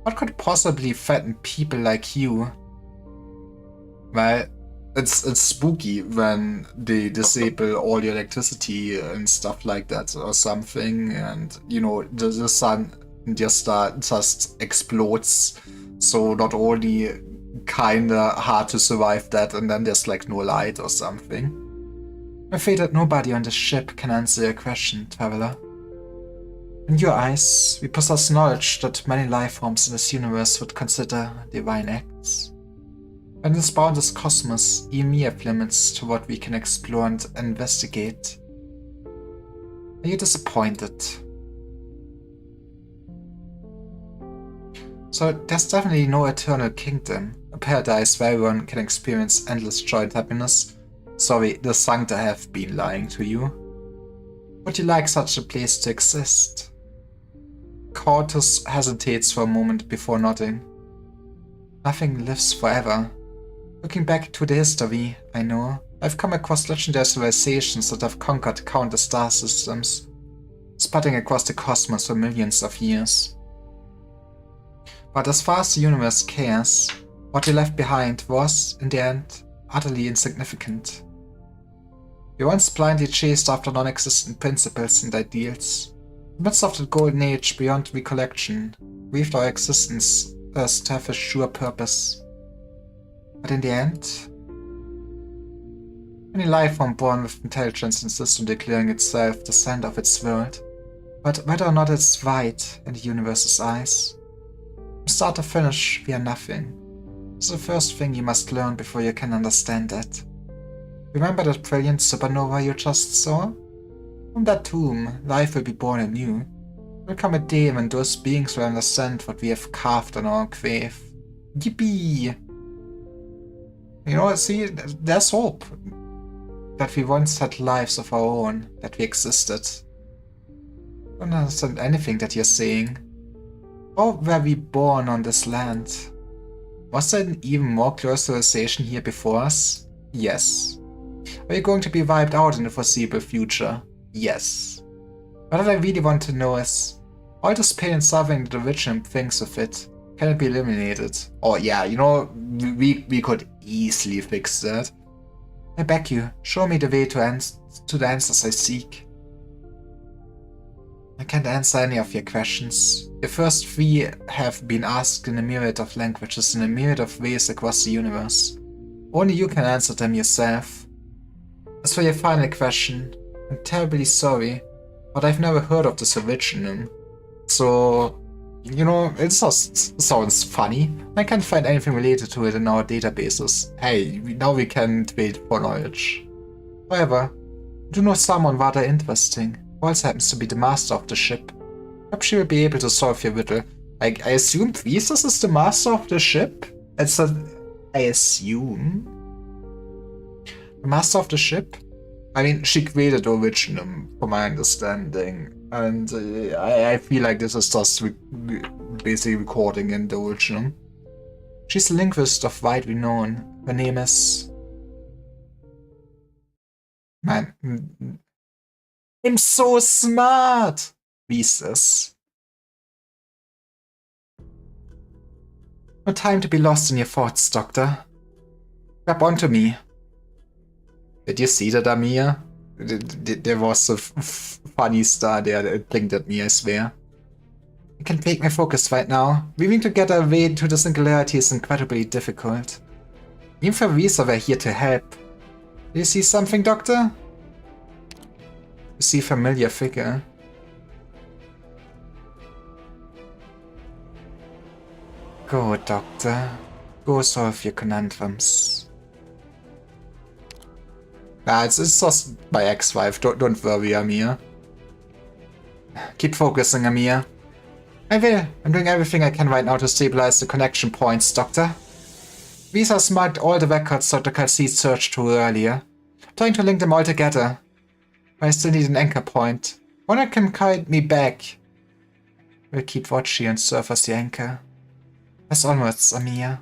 What could possibly threaten people like you? Well, it's spooky when they disable all your electricity and stuff like that or something, and you know, the sun just explodes. So not only kinda hard to survive that, and then there's like no light or something. I'm afraid that nobody on this ship can answer your question, traveler. In your eyes, we possess knowledge that many life forms in this universe would consider divine acts. And in this boundless cosmos, even we have limits to what we can explore and investigate. Are you disappointed? So there's definitely no eternal kingdom, a paradise where everyone can experience endless joy and happiness. Sorry, the Sancta have been lying to you. Would you like such a place to exist? Cortus hesitates for a moment before nodding. Nothing lives forever. Looking back to the history, I know, I've come across legendary civilizations that have conquered countless star systems, spreading across the cosmos for millions of years. But as far as the universe cares, what we left behind was, in the end, utterly insignificant. We once blindly chased after non-existent principles and ideals. In the midst of the golden age beyond recollection, weaved our existence as to have a sure purpose. But in the end, any life form born with intelligence insists on declaring itself the center of its world, but whether or not it's right in the universe's eyes. From start to finish, we are nothing. It's the first thing you must learn before you can understand that. Remember that brilliant supernova you just saw? From that tomb, life will be born anew. There will come a day when those beings will understand what we have carved on our grave. Yippee! You know, see, there's hope. That we once had lives of our own, that we existed. I don't understand anything that you're saying. How were we born on this land? Was there an even more close civilization here before us? Yes. Are you going to be wiped out in the foreseeable future? Yes. What I really want to know is, all this pain and suffering that the original thinks of it, can it be eliminated? Oh yeah, you know, we could easily fix that. I beg you, show me the way to the answers I seek. I can't answer any of your questions. Your first three have been asked in a myriad of languages in a myriad of ways across the universe. Only you can answer them yourself. As for your final question, I'm terribly sorry, but I've never heard of this originum. So, you know, it just sounds funny. I can't find anything related to it in our databases. Hey, now we can trade for knowledge. However, I do know someone rather interesting, who also happens to be the master of the ship. Perhaps she will be able to solve your riddle. Like, I assume Thesis is the master of the ship? I assume? The master of the ship? I mean, she created the originum, from my understanding. And I feel like this is just basically recording in the originum. She's a linguist of wide renown. Her name is... Man. I'm so smart! Thesis. No time to be lost in your thoughts, Doctor. Grab onto me. Did you see that, Amir? There was a funny star there that blinked at me, I swear. You can take my focus right now. Weaving together a way to the singularity is incredibly difficult. Even for Risa, we're here to help. Do you see something, Doctor? You see a familiar figure. Go, Doctor. Go solve your conundrums. It's just my ex-wife. Don't worry, Amir. Keep focusing, Amir. I will. I'm doing everything I can right now to stabilize the connection points, Doctor. Visas marked all the records Dr. Calcid searched through earlier. I'm trying to link them all together. But I still need an anchor point. One that can guide me back. We'll keep watch here and serve as the anchor. As onwards, Amir.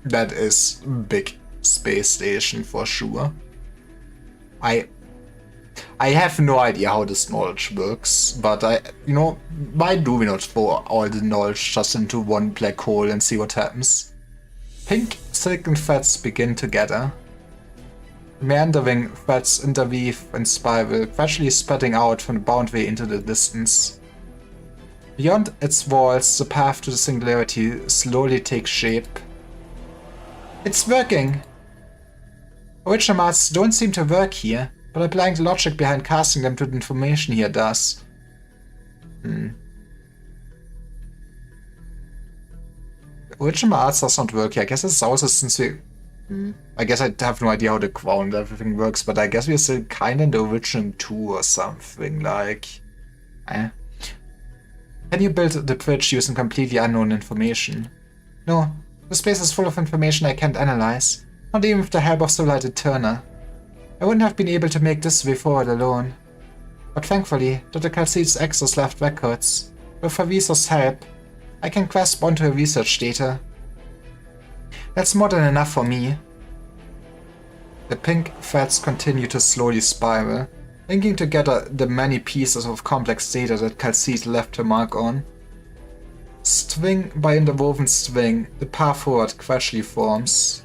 That is big space station for sure. I have no idea how this knowledge works, but why do we not throw all the knowledge just into one black hole and see what happens? Pink silicon threads begin together. Meandering threads interweave and spiral, gradually spreading out from the boundary into the distance. Beyond its walls, the path to the singularity slowly takes shape. It's working! Original marks don't seem to work here, but applying the logic behind casting them to the information here does. Original arts does not work here. I guess it's also since we... I guess I have no idea how the crown and everything works, but I guess we're still kinda in the original 2 or something, like... Can you build the bridge using completely unknown information? No, the space is full of information I can't analyze, not even with the help of Soullighted Turner. I wouldn't have been able to make this way forward alone. But thankfully, Dr. Calcid's access left records. With Faviso's help, I can grasp onto her research data. That's more than enough for me. The pink threads continue to slowly spiral, linking together the many pieces of complex data that Calcid left her mark on. String by interwoven string, the path forward gradually forms.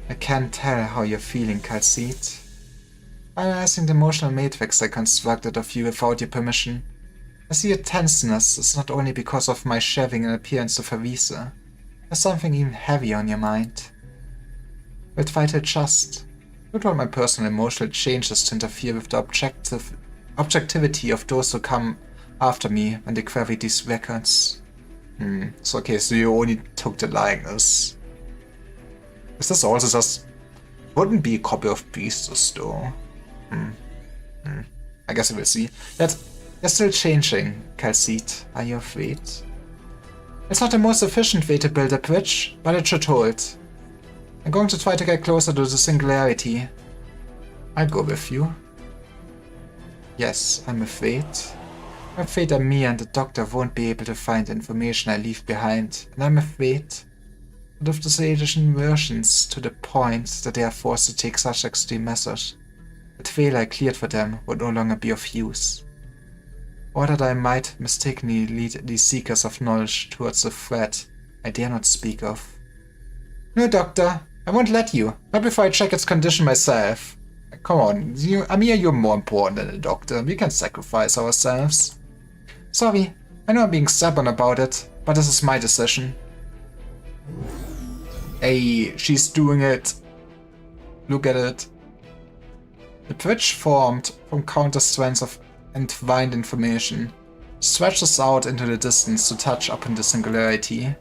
I can't tell how you're feeling, Calcid. Analyzing the emotional matrix I constructed of you without your permission, I see your tenseness is not only because of my sharing an appearance to Favisa. There's something even heavier on your mind. We'll try to adjust. I don't want my personal emotional changes to interfere with the objectivity of those who come after me when they query these records. So okay, so you only took the likeness. Is this also just... Wouldn't be a copy of Beastus though. I guess we will see. You're still changing, Calcid. Are you afraid? It's not the most efficient way to build a bridge, but it should hold. I'm going to try to get closer to the singularity. I'll go with you. Yes, I'm afraid. I'm afraid that me and the doctor won't be able to find the information I leave behind, and I'm afraid that if the Sadian versions to the point that they are forced to take such extreme measures, the trail I cleared for them would no longer be of use. Or that I might mistakenly lead these seekers of knowledge towards a threat I dare not speak of. No, Doctor, I won't let you. Not before I check its condition myself. Come on, Amir, you're more important than a doctor. We can sacrifice ourselves. Sorry, I know I'm being stubborn about it, but this is my decision. Hey, she's doing it. Look at it. The bridge formed from countless strands of entwined information stretches out into the distance to touch upon the singularity.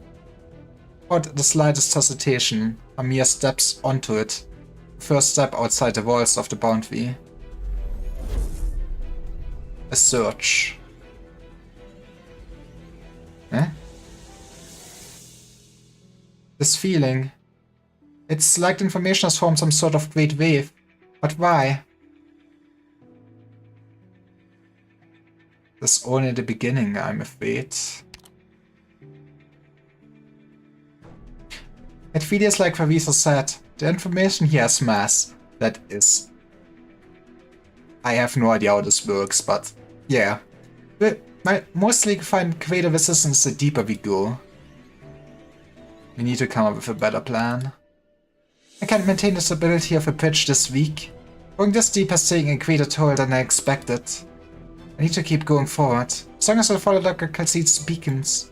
Without the slightest hesitation, Amir steps onto it, first step outside the walls of the boundary. A search. This feeling. It's like the information has formed some sort of great wave. But why? That's only the beginning, I'm afraid. It feels like Favisa said, the information here is mass. That is... I have no idea how this works, but yeah. We might mostly find greater resistance the deeper we go. We need to come up with a better plan. I can't maintain the stability of a bridge this week. Going this deep has taken a greater toll than I expected. I need to keep going forward, as long as I follow Dr. Calcid's beacons.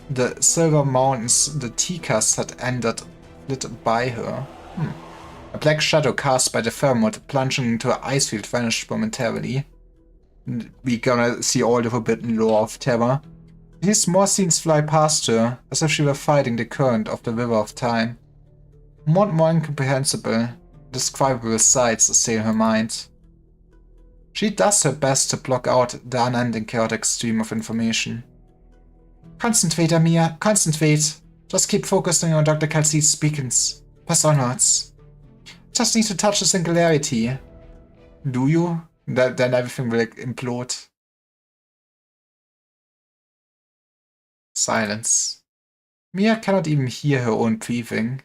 The silver mountains the Tikas had entered lit by her. A black shadow cast by the thermite plunging into an ice field vanished momentarily. We're gonna see all the forbidden lore of Terra. These more scenes fly past her, as if she were fighting the current of the river of time. More and more incomprehensible, indescribable sights assail her mind. She does her best to block out the unending chaotic stream of information. Concentrate, Amir, concentrate. Just keep focusing on Dr. Calcete's beacons. Press onwards. Just need to touch the singularity. Do you? Then everything will implode. Silence. Mia cannot even hear her own breathing.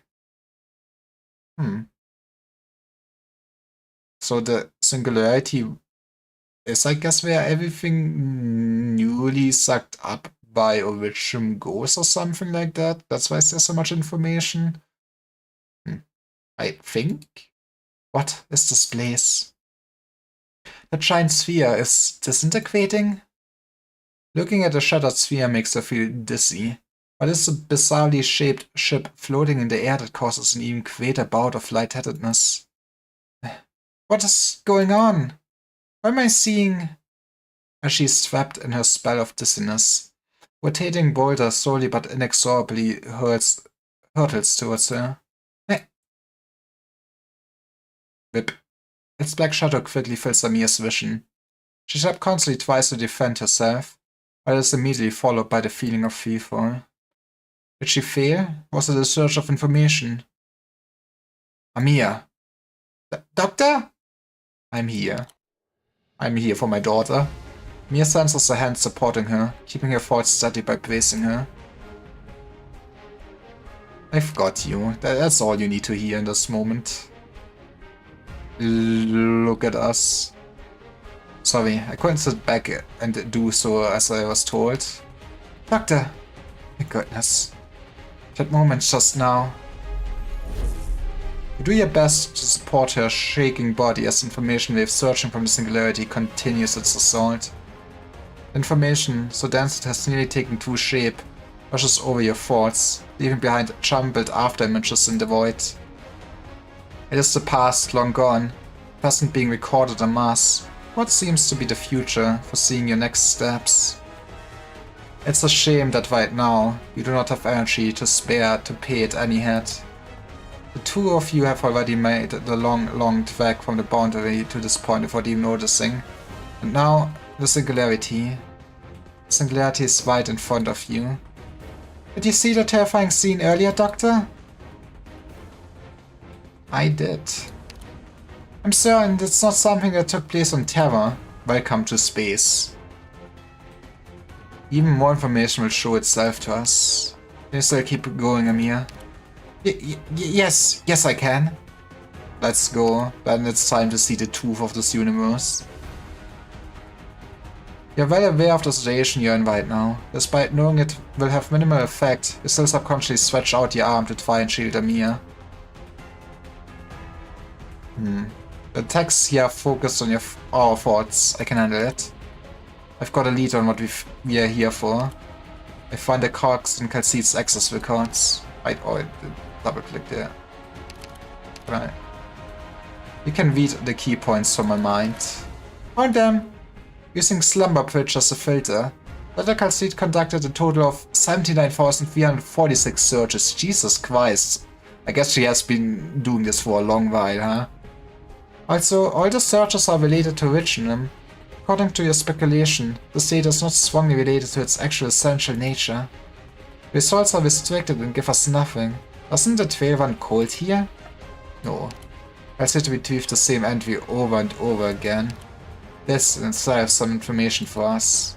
So the singularity is, I guess, where everything newly sucked up by Origin goes or something like that. That's why there's so much information. I think. What is this place? The giant sphere is disintegrating? Looking at the shattered sphere makes her feel dizzy. But it's a bizarrely shaped ship floating in the air that causes an even greater bout of lightheadedness. What is going on? What am I seeing? As she's trapped in her spell of dizziness, rotating boulder slowly but inexorably hurtles towards her. Whip. Its black shadow quickly fills Amir's vision. She tapped constantly twice to defend herself, but is immediately followed by the feeling of freefall. Did she fail? Was it a search of information? Amir. Doctor? I'm here. I'm here for my daughter. Mia senses a hand supporting her, keeping her thoughts steady by bracing her. I've got you. That's all you need to hear in this moment. Look at us. Sorry, I couldn't sit back and do so as I was told. Doctor! My goodness. That moment just now. You do your best to support her shaking body as information wave searching from the singularity continues its assault. Information, so dense it has nearly taken true shape, rushes over your thoughts, leaving behind jumbled afterimages in the void. It is the past, long gone, present being recorded en masse. What seems to be the future, foreseeing your next steps? It's a shame that right now, you do not have energy to spare to pay it any heed. The two of you have already made the long trek from the boundary to this point without even noticing. And now, the singularity. The singularity is right in front of you. Did you see the terrifying scene earlier, Doctor? I did. I'm certain it's not something that took place on Terra. Welcome to space. Even more information will show itself to us. Can you still keep going, Amir? Yes, I can. Let's go. Then it's time to see the truth of this universe. You're well aware of the situation you're in right now. Despite knowing it will have minimal effect, you still subconsciously stretch out your arm to try and shield Amir. The attacks here are focused on our thoughts. I can handle it. I've got a lead on what we are here for. I find the cogs in Calcete's access records. I double click there. Right. You can read the key points from my mind. Find them! Using Slumber Bridge as a filter, Dr. Calcete conducted a total of 79,346 searches. Jesus Christ. I guess she has been doing this for a long while, huh? Also, all the searches are related to Originum. According to your speculation, this data is not strongly related to its actual essential nature. Results are restricted and give us nothing. Doesn't the trail run cold here? No. Calcete retrieved the same entry over and over again. This in itself some information for us.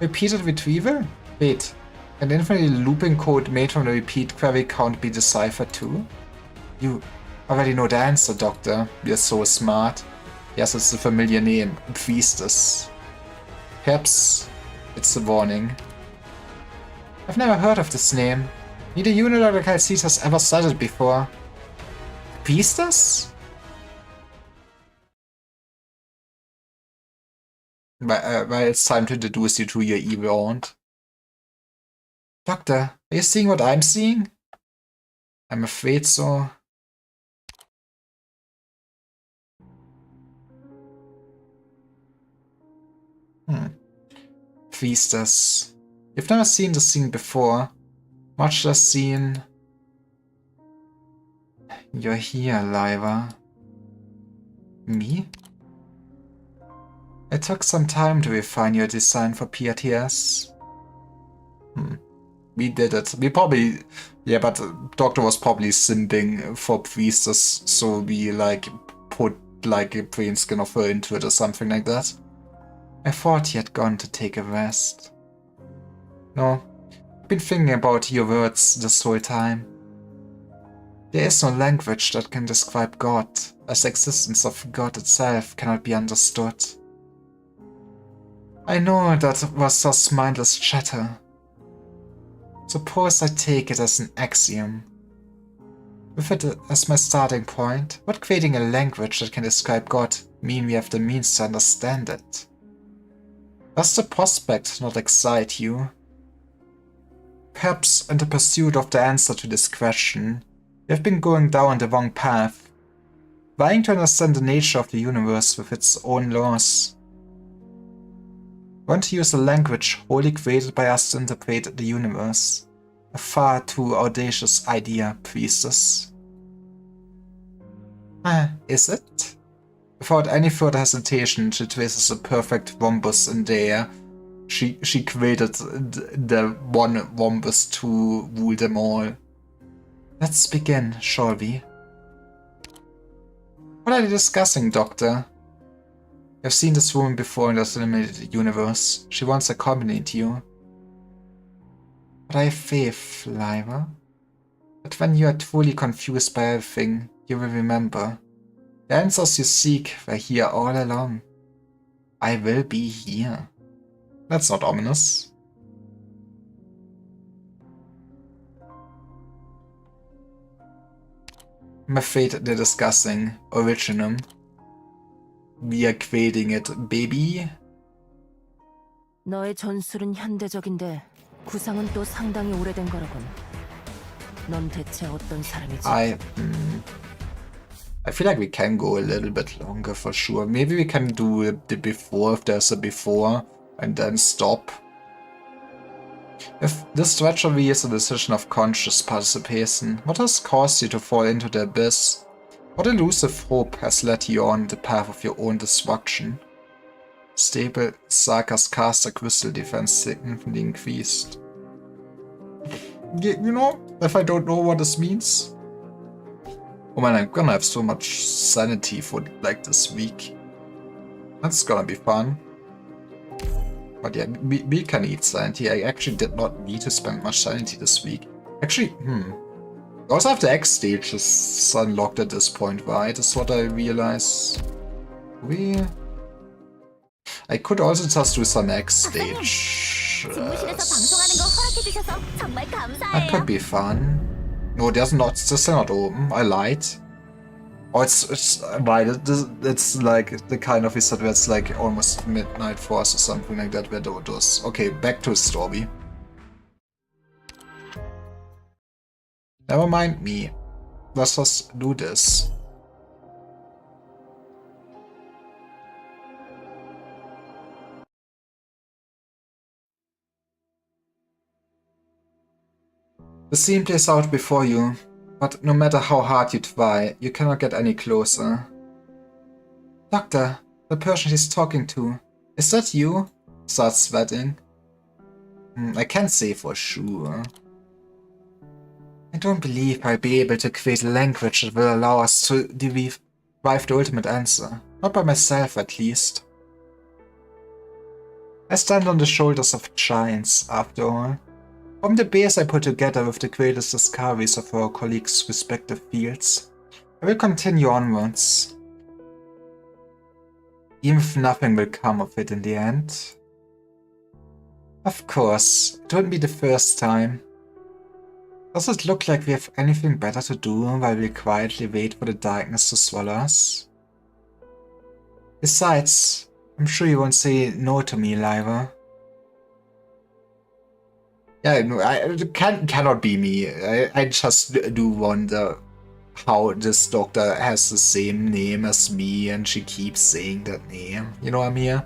Repeated retrieval? Wait, can the infinitely looping code made from the repeat query count be deciphered too? You already know the answer, Doctor. You're so smart. Yes, it's a familiar name. Priestess. Perhaps it's a warning. I've never heard of this name. Neither you nor Dr. Calcete has ever said it before. Priestess? Well, it's time to introduce you to your evil aunt. Doctor, are you seeing what I'm seeing? I'm afraid so. Priestess. You've never seen the scene before, much less seen... You're here, Lyra. Me? It took some time to refine your design for PRTS. We did it. We probably... Yeah, but Doctor was probably simping for Priestess, so we, like, put, like, a green skin of her into it or something like that. I thought he had gone to take a rest. No, I've been thinking about your words this whole time. There is no language that can describe God, as the existence of God itself cannot be understood. I know that was just mindless chatter. Suppose I take it as an axiom. With it as my starting point, what creating a language that can describe God mean we have the means to understand it? Does the prospect not excite you? Perhaps in the pursuit of the answer to this question, we have been going down the wrong path, trying to understand the nature of the universe with its own laws. Want to use a language wholly created by us to interpret the universe. A far too audacious idea, Priestess. Is it? Without any further hesitation, she traces a perfect rhombus in the air. She created the one rhombus to rule them all. Let's begin, shall we? What are you discussing, Doctor? I've seen this woman before in this limited universe. She once accompanied you. But I have faith, Lyra. That when you are truly confused by everything, you will remember. The answers you seek were here all along. I will be here. That's not ominous. I'm afraid they're discussing Originum. We are creating it, baby. 너의 전술은 현대적인데 구상은 또 상당히 오래된 거로군. 넌 대체 어떤 사람이지? I feel like we can go a little bit longer for sure. Maybe we can do the before if there's a before and then stop. If this tragedy is a decision of conscious participation, what has caused you to fall into the abyss? What elusive hope has led you on the path of your own destruction? Stable Sarka's caster crystal defense significantly increased. You know, if I don't know what this means. Oh man, I'm gonna have so much sanity for like this week. That's gonna be fun. But yeah, we can eat sanity. I actually did not need to spend much sanity this week. Actually, I also have the X stages unlocked at this point, right? Is what I realize. I could also just do some X stage. That could be fun. No, there's not. It's still not open. I lied. Oh, it's right. It's like the kind of reset where it's like almost midnight for us or something like that. Where those. Okay, back to story. Never mind me. Let's just do this. The scene plays out before you, but no matter how hard you try, you cannot get any closer. Doctor, the person he's talking to, is that you? Starts sweating. I can't say for sure. I don't believe I'll be able to create a language that will allow us to derive the ultimate answer. Not by myself, at least. I stand on the shoulders of giants, after all. From the base I put together with the greatest discoveries of our colleagues' respective fields, I will continue onwards. Even if nothing will come of it in the end. Of course, it wouldn't be the first time. Does it look like we have anything better to do while we quietly wait for the darkness to swallow us? Besides, I'm sure you won't say no to me, Lyra. Yeah, no, it cannot be me. I just do wonder how this doctor has the same name as me and she keeps saying that name. You know, I'm here.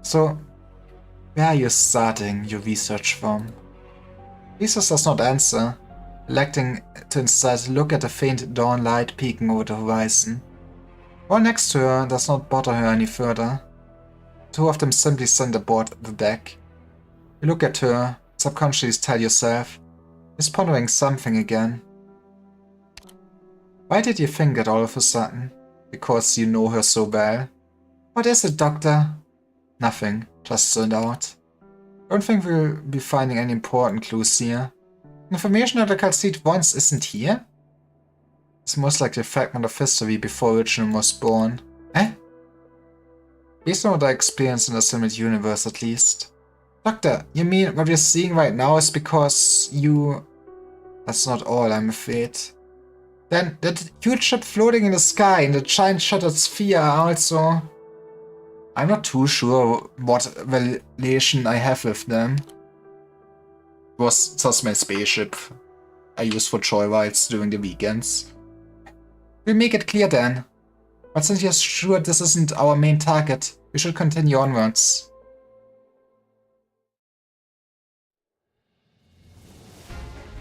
So, Where are you starting your research from? Lisa does not answer, electing to instead look at the faint dawn light peeking over the horizon. One next to her does not bother her any further. Two of them simply stand aboard the deck. You look at her, subconsciously tell yourself, he's pondering something again. Why did you think that all of a sudden? Because you know her so well. What is it, Doctor? Nothing, just zoned out. Don't think we'll be finding any important clues here. Information that the Calcite once isn't here? It's most likely a fragment of history before Original was born. Eh? Based on what I experienced in the Simulated Universe at least. Doctor, you mean what we're seeing right now is because you... That's not all, I'm afraid. Then that huge ship floating in the sky and the giant shattered sphere are also... I'm not too sure what relation I have with them. It was just my spaceship I used for joyrides during the weekends. We'll make it clear then. But since you're sure this isn't our main target, we should continue onwards.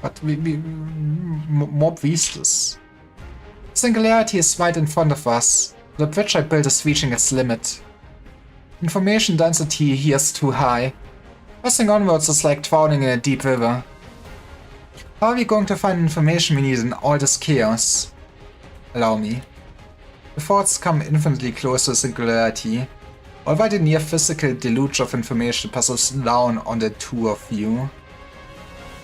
But more beastless. Singularity is right in front of us. The bridge I built is reaching its limit. Information density here is too high. Pressing onwards is like drowning in a deep river. How are we going to find information we need in all this chaos? Allow me. The thoughts come infinitely close to singularity, although the near physical deluge of information passes down on the two of you.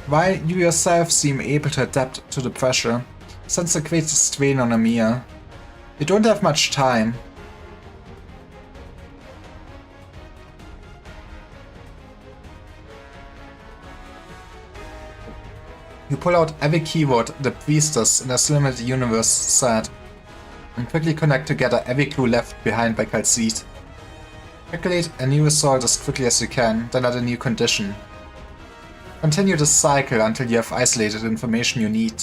While you yourself seem able to adapt to the pressure, sense the greatest strain on Amir. You don't have much time. You pull out every keyword the priestess in the Simulated Universe said, and quickly connect together every clue left behind by Calcite. Calculate a new result as quickly as you can, then add a new condition. Continue this cycle until you have isolated information you need.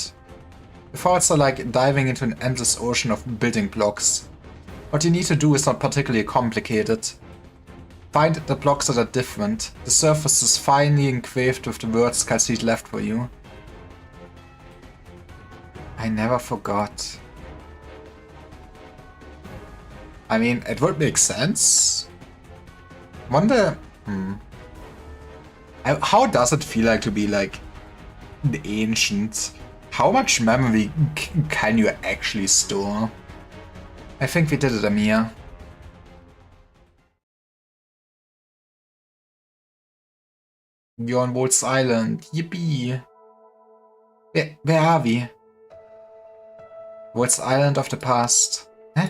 The thoughts are like diving into an endless ocean of building blocks. What you need to do is not particularly complicated. Find the blocks that are different. The surface is finely engraved with the words Calcite left for you. I never forgot. I mean, it would make sense. Wonder... How does it feel like to be like the ancient? How much memory can you actually store? I think we did it, Amir. You're on Waltz Island. Yippee. Where are we? Waltz Island of the past. Huh?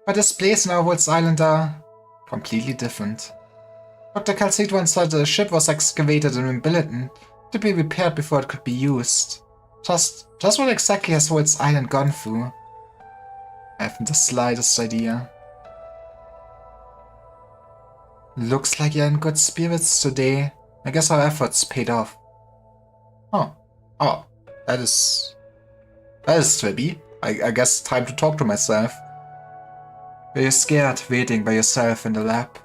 But this place and our Waltz Island are completely different. Dr. Calcite once said the ship was excavated in Billiton to be repaired before it could be used. Just what exactly has Waltz Island gone through? I haven't the slightest idea. Looks like you're in good spirits today. I guess our efforts paid off. Oh, that is trippy. I guess time to talk to myself. Were you scared waiting by yourself in the lab?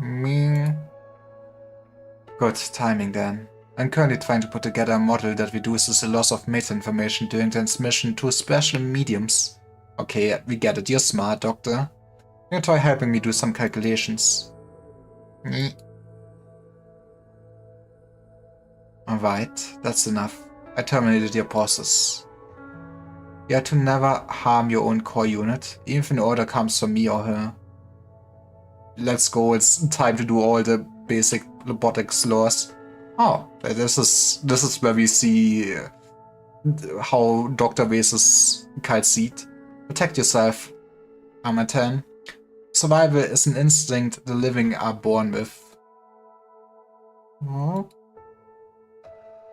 Me. Good timing then. I'm currently trying to put together a model that reduces the loss of meta information during transmission to special mediums. Okay, we get it. You're smart, Doctor. You can try helping me do some calculations. Alright, that's enough. I terminated your process. You are to never harm your own core unit, even if an order comes from me or her. Let's go, it's time to do all the basic robotics laws. Oh, this is where we see how Dr. Vases Calcite. Protect yourself, Armor 10. Survival is an instinct the living are born with. Oh.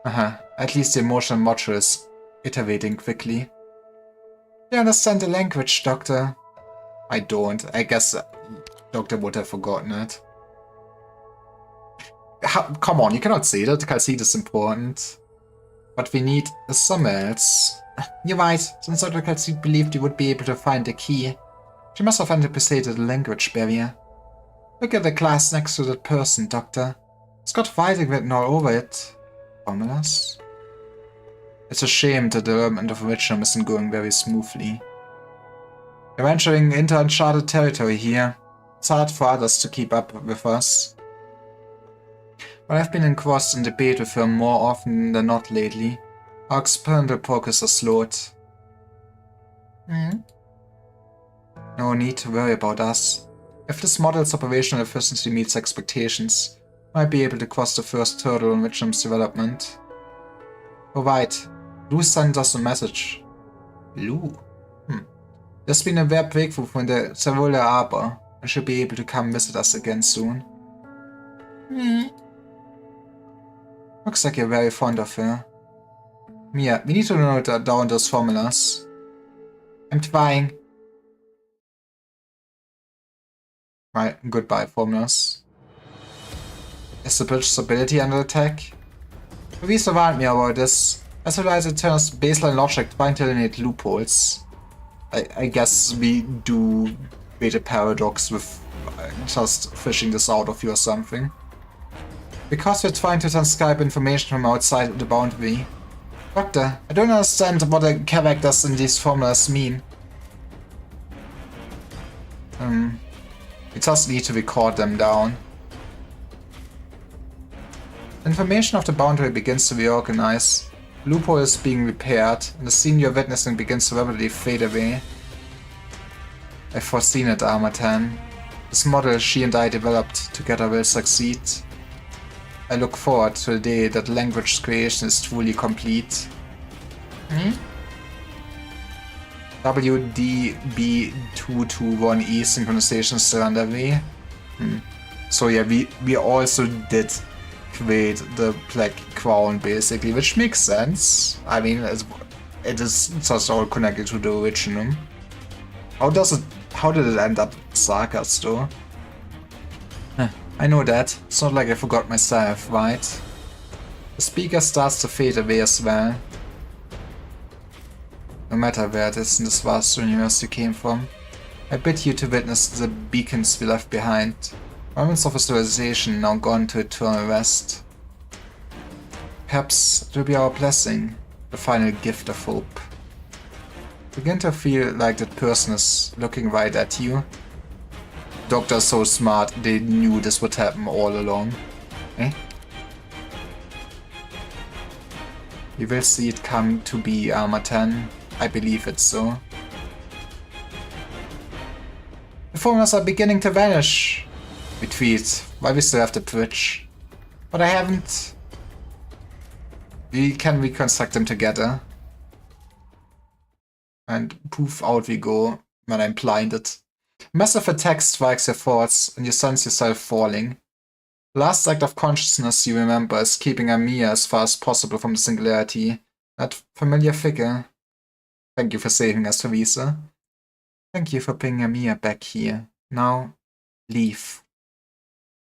At least the emotional module is iterating quickly. You understand the language, Doctor? I don't. I guess Doctor would have forgotten it. Come on, you cannot say that. Calcite is important. What we need is somewhere else. You're right. Since Dr. Calcite believed you would be able to find the key, she must have anticipated the language barrier. Look at the glass next to that person, Doctor. It's got writing written all over it. Formulas? It's a shame that the development of Witchnum isn't going very smoothly. We're venturing into uncharted territory here. It's hard for others to keep up with us. But I've been engrossed in debate with her more often than not lately. Our experimental progress has slowed. No need to worry about us. If this model's operational efficiency meets expectations, we might be able to cross the first hurdle in Witchnum's development. Oh right, Lou sent us a message. Lou? There's been a rare breakthrough from the Cerulean Arbor. I should be able to come visit us again soon. Looks like you're very fond of her. Mia, we need to note down those formulas. I'm trying. Right, goodbye formulas. Is the bridge stability under attack? Please remind me about this. As realize it turns baseline logic trying to eliminate loopholes. I guess we do create a paradox with just fishing this out of you or something. Because we're trying to transcribe information from outside the boundary. Doctor, I don't understand what the characters in these formulas mean. We just need to record them down. Information of the boundary begins to reorganize. The loophole is being repaired, and the scene you're witnessing begins to rapidly fade away. I've foreseen it, Armatan. This model she and I developed together will succeed. I look forward to the day that language creation is truly complete. WDB221E synchronization is still underway. So yeah, we also did create the Black Crown basically, which makes sense. I mean, it is just all connected to the original. How did it end up Sarkas though? I know that. It's not like I forgot myself, right? The speaker starts to fade away as well. No matter where it is in this vast universe you came from, I bid you to witness the beacons we left behind. Moments of a civilization now gone to eternal rest. Perhaps it will be our blessing, the final gift of hope. Begin to feel like that person is looking right at you. Doctor's so smart, they knew this would happen all along. Eh? You will see it come to be, Armatan. I believe it so. The formulas are beginning to vanish. We tweet, while we still have the bridge. But I haven't. We can reconstruct them together. And poof, out we go when I'm blinded. Massive attack strikes your thoughts, and you sense yourself falling. The last act of consciousness you remember is keeping Amia as far as possible from the singularity. That familiar figure. Thank you for saving us, Teresa. Thank you for bringing Amia back here. Now, leave.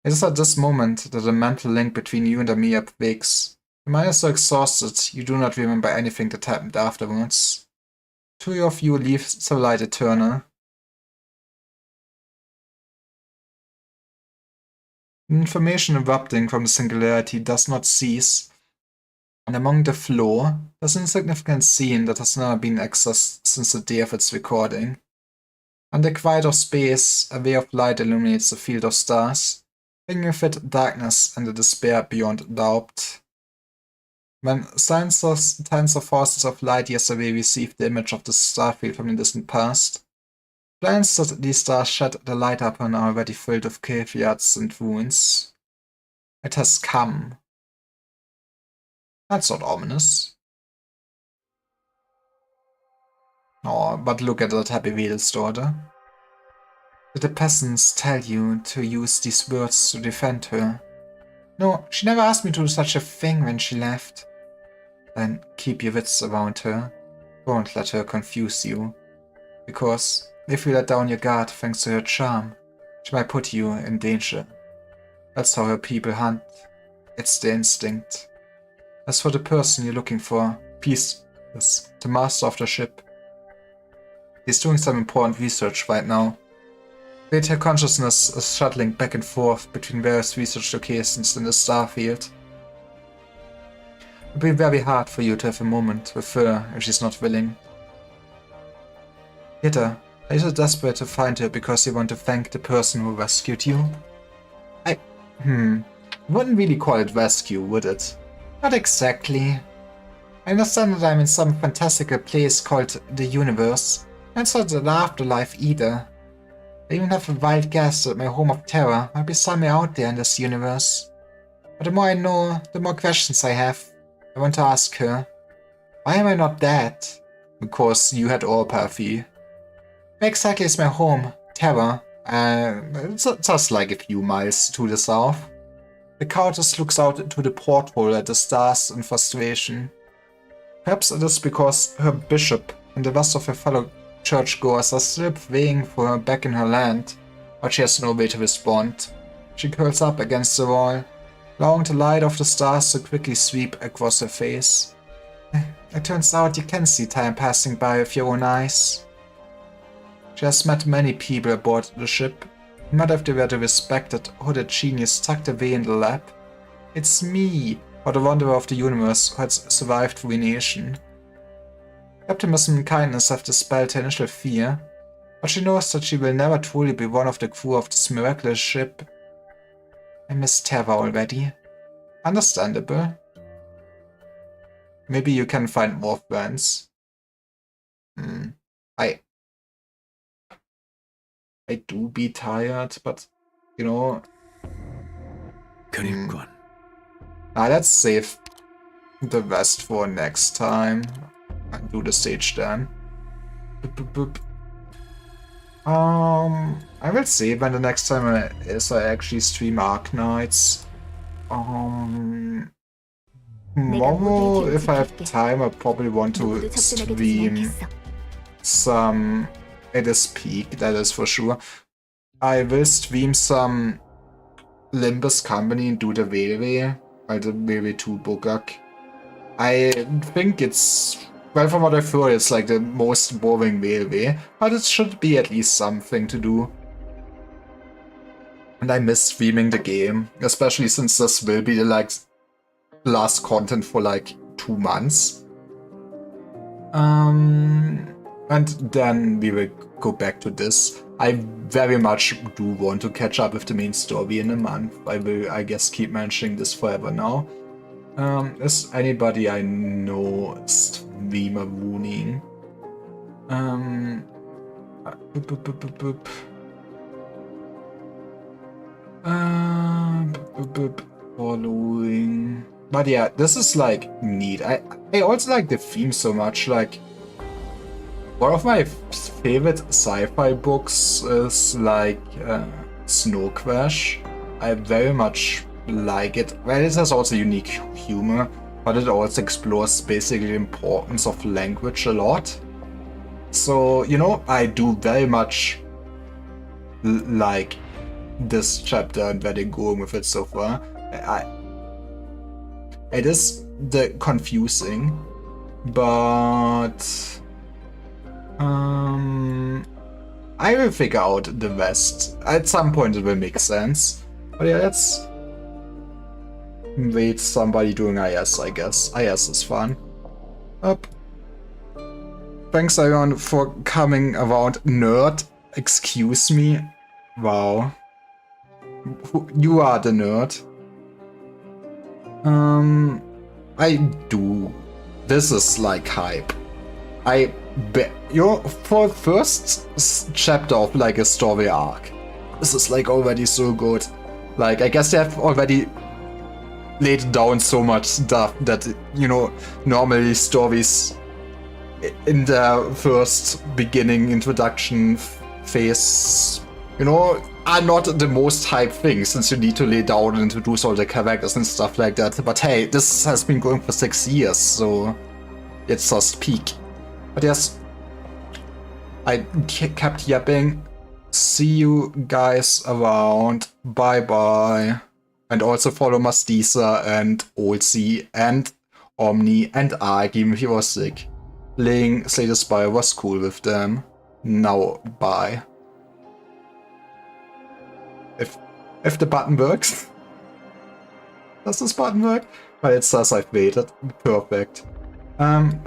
It is at this moment that the mental link between you and Amia breaks. Your mind is so exhausted, you do not remember anything that happened afterwards. Two of you leave Civilite Eternal. The information erupting from the singularity does not cease, and among the floor, there's an insignificant scene that has never been accessed since the day of its recording. In the quiet of space, a ray of light illuminates the field of stars, bringing with it darkness and the despair beyond doubt. When tensor forces of light years away received the image of the starfield from the distant past, plans that these stars shed the light upon are already filled with graveyards and ruins. It has come. That's not ominous. Oh, but look at that happy Veil's daughter. Did the peasants tell you to use these words to defend her? No, she never asked me to do such a thing when she left. Then keep your wits around her. Don't let her confuse you. Because if you let down your guard thanks to her charm, she might put you in danger. That's how her people hunt. It's the instinct. As for the person you're looking for, Peace is the master of the ship. He's doing some important research right now. Data consciousness is shuttling back and forth between various research locations in the starfield. It would be very hard for you to have a moment with her if she's not willing. Yitta, are you so desperate to find her because you want to thank the person who rescued you? Wouldn't really call it rescue, would it? Not exactly. I understand that I'm in some fantastical place called the Universe. And it's not the afterlife either. I even have a wild guess that my home of terror might be somewhere out there in this universe. But the more I know, the more questions I have. I want to ask her, why am I not dead? Because you had oropathy. Where exactly is my home, Terra? It's just like a few miles to the south. The countess looks out into the porthole at the stars in frustration. Perhaps it is because her bishop and the rest of her fellow churchgoers are still praying for her back in her land, but she has no way to respond. She curls up against the wall, allowing the light of the stars to quickly sweep across her face. It turns out you can see time passing by with your own eyes. She has met many people aboard the ship, no matter if they were the respected or the genius tucked away in the lab. It's me, or the wanderer of the universe who has survived ruination. Optimism and kindness have dispelled her initial fear, but she knows that she will never truly be one of the crew of this miraculous ship. I miss Terra already. Understandable. Maybe you can find more friends. I do be tired, but, you know... 그립군. Let's save the rest for next time. And do the stage then. I will see when the next time I actually stream Arknights. Tomorrow, if I have time, I probably want to stream some at this peak, that is for sure. I will stream some Limbus Company and do the Veve, the Veve 2 Bogak. I think it's, well, from what I've heard, it's like the most boring Veve, but it should be at least something to do. And I miss streaming the game, especially since this will be the last content for 2 months. And then we will go back to this. I very much do want to catch up with the main story in a month. I will, I guess, keep mentioning this forever now. Is anybody I know streamer wooning? Following. But yeah, this is neat. I also like the theme so much. One of my favorite sci-fi books is Snow Crash. I very much like it. Well, it has also unique humor, but it also explores basically the importance of language a lot. So, you know, I do very much like this chapter and where they're going with it so far. It is confusing, but I will figure out the rest. At some point it will make sense. But yeah, let's wait somebody doing IS, I guess. IS is fun. Up. Thanks everyone for coming around. Nerd, excuse me. Wow. You are the nerd. I do. This is hype. I bet you're for first chapter of a story arc. This is already so good. I guess they have already laid down so much stuff that, you know, normally stories in the first beginning introduction phase, you know, are not the most hype thing, since you need to lay down and introduce all the characters and stuff like that. But hey, this has been going for 6 years, so it's just peak. But yes, I kept yapping. See you guys around. Bye bye. And also follow Mastisa and Olsi and Omni and Arg, even if he was sick. Playing Slay the Spire was cool with them. Now, bye. if the button works. Does this button work? Well, it says I've waited. Perfect.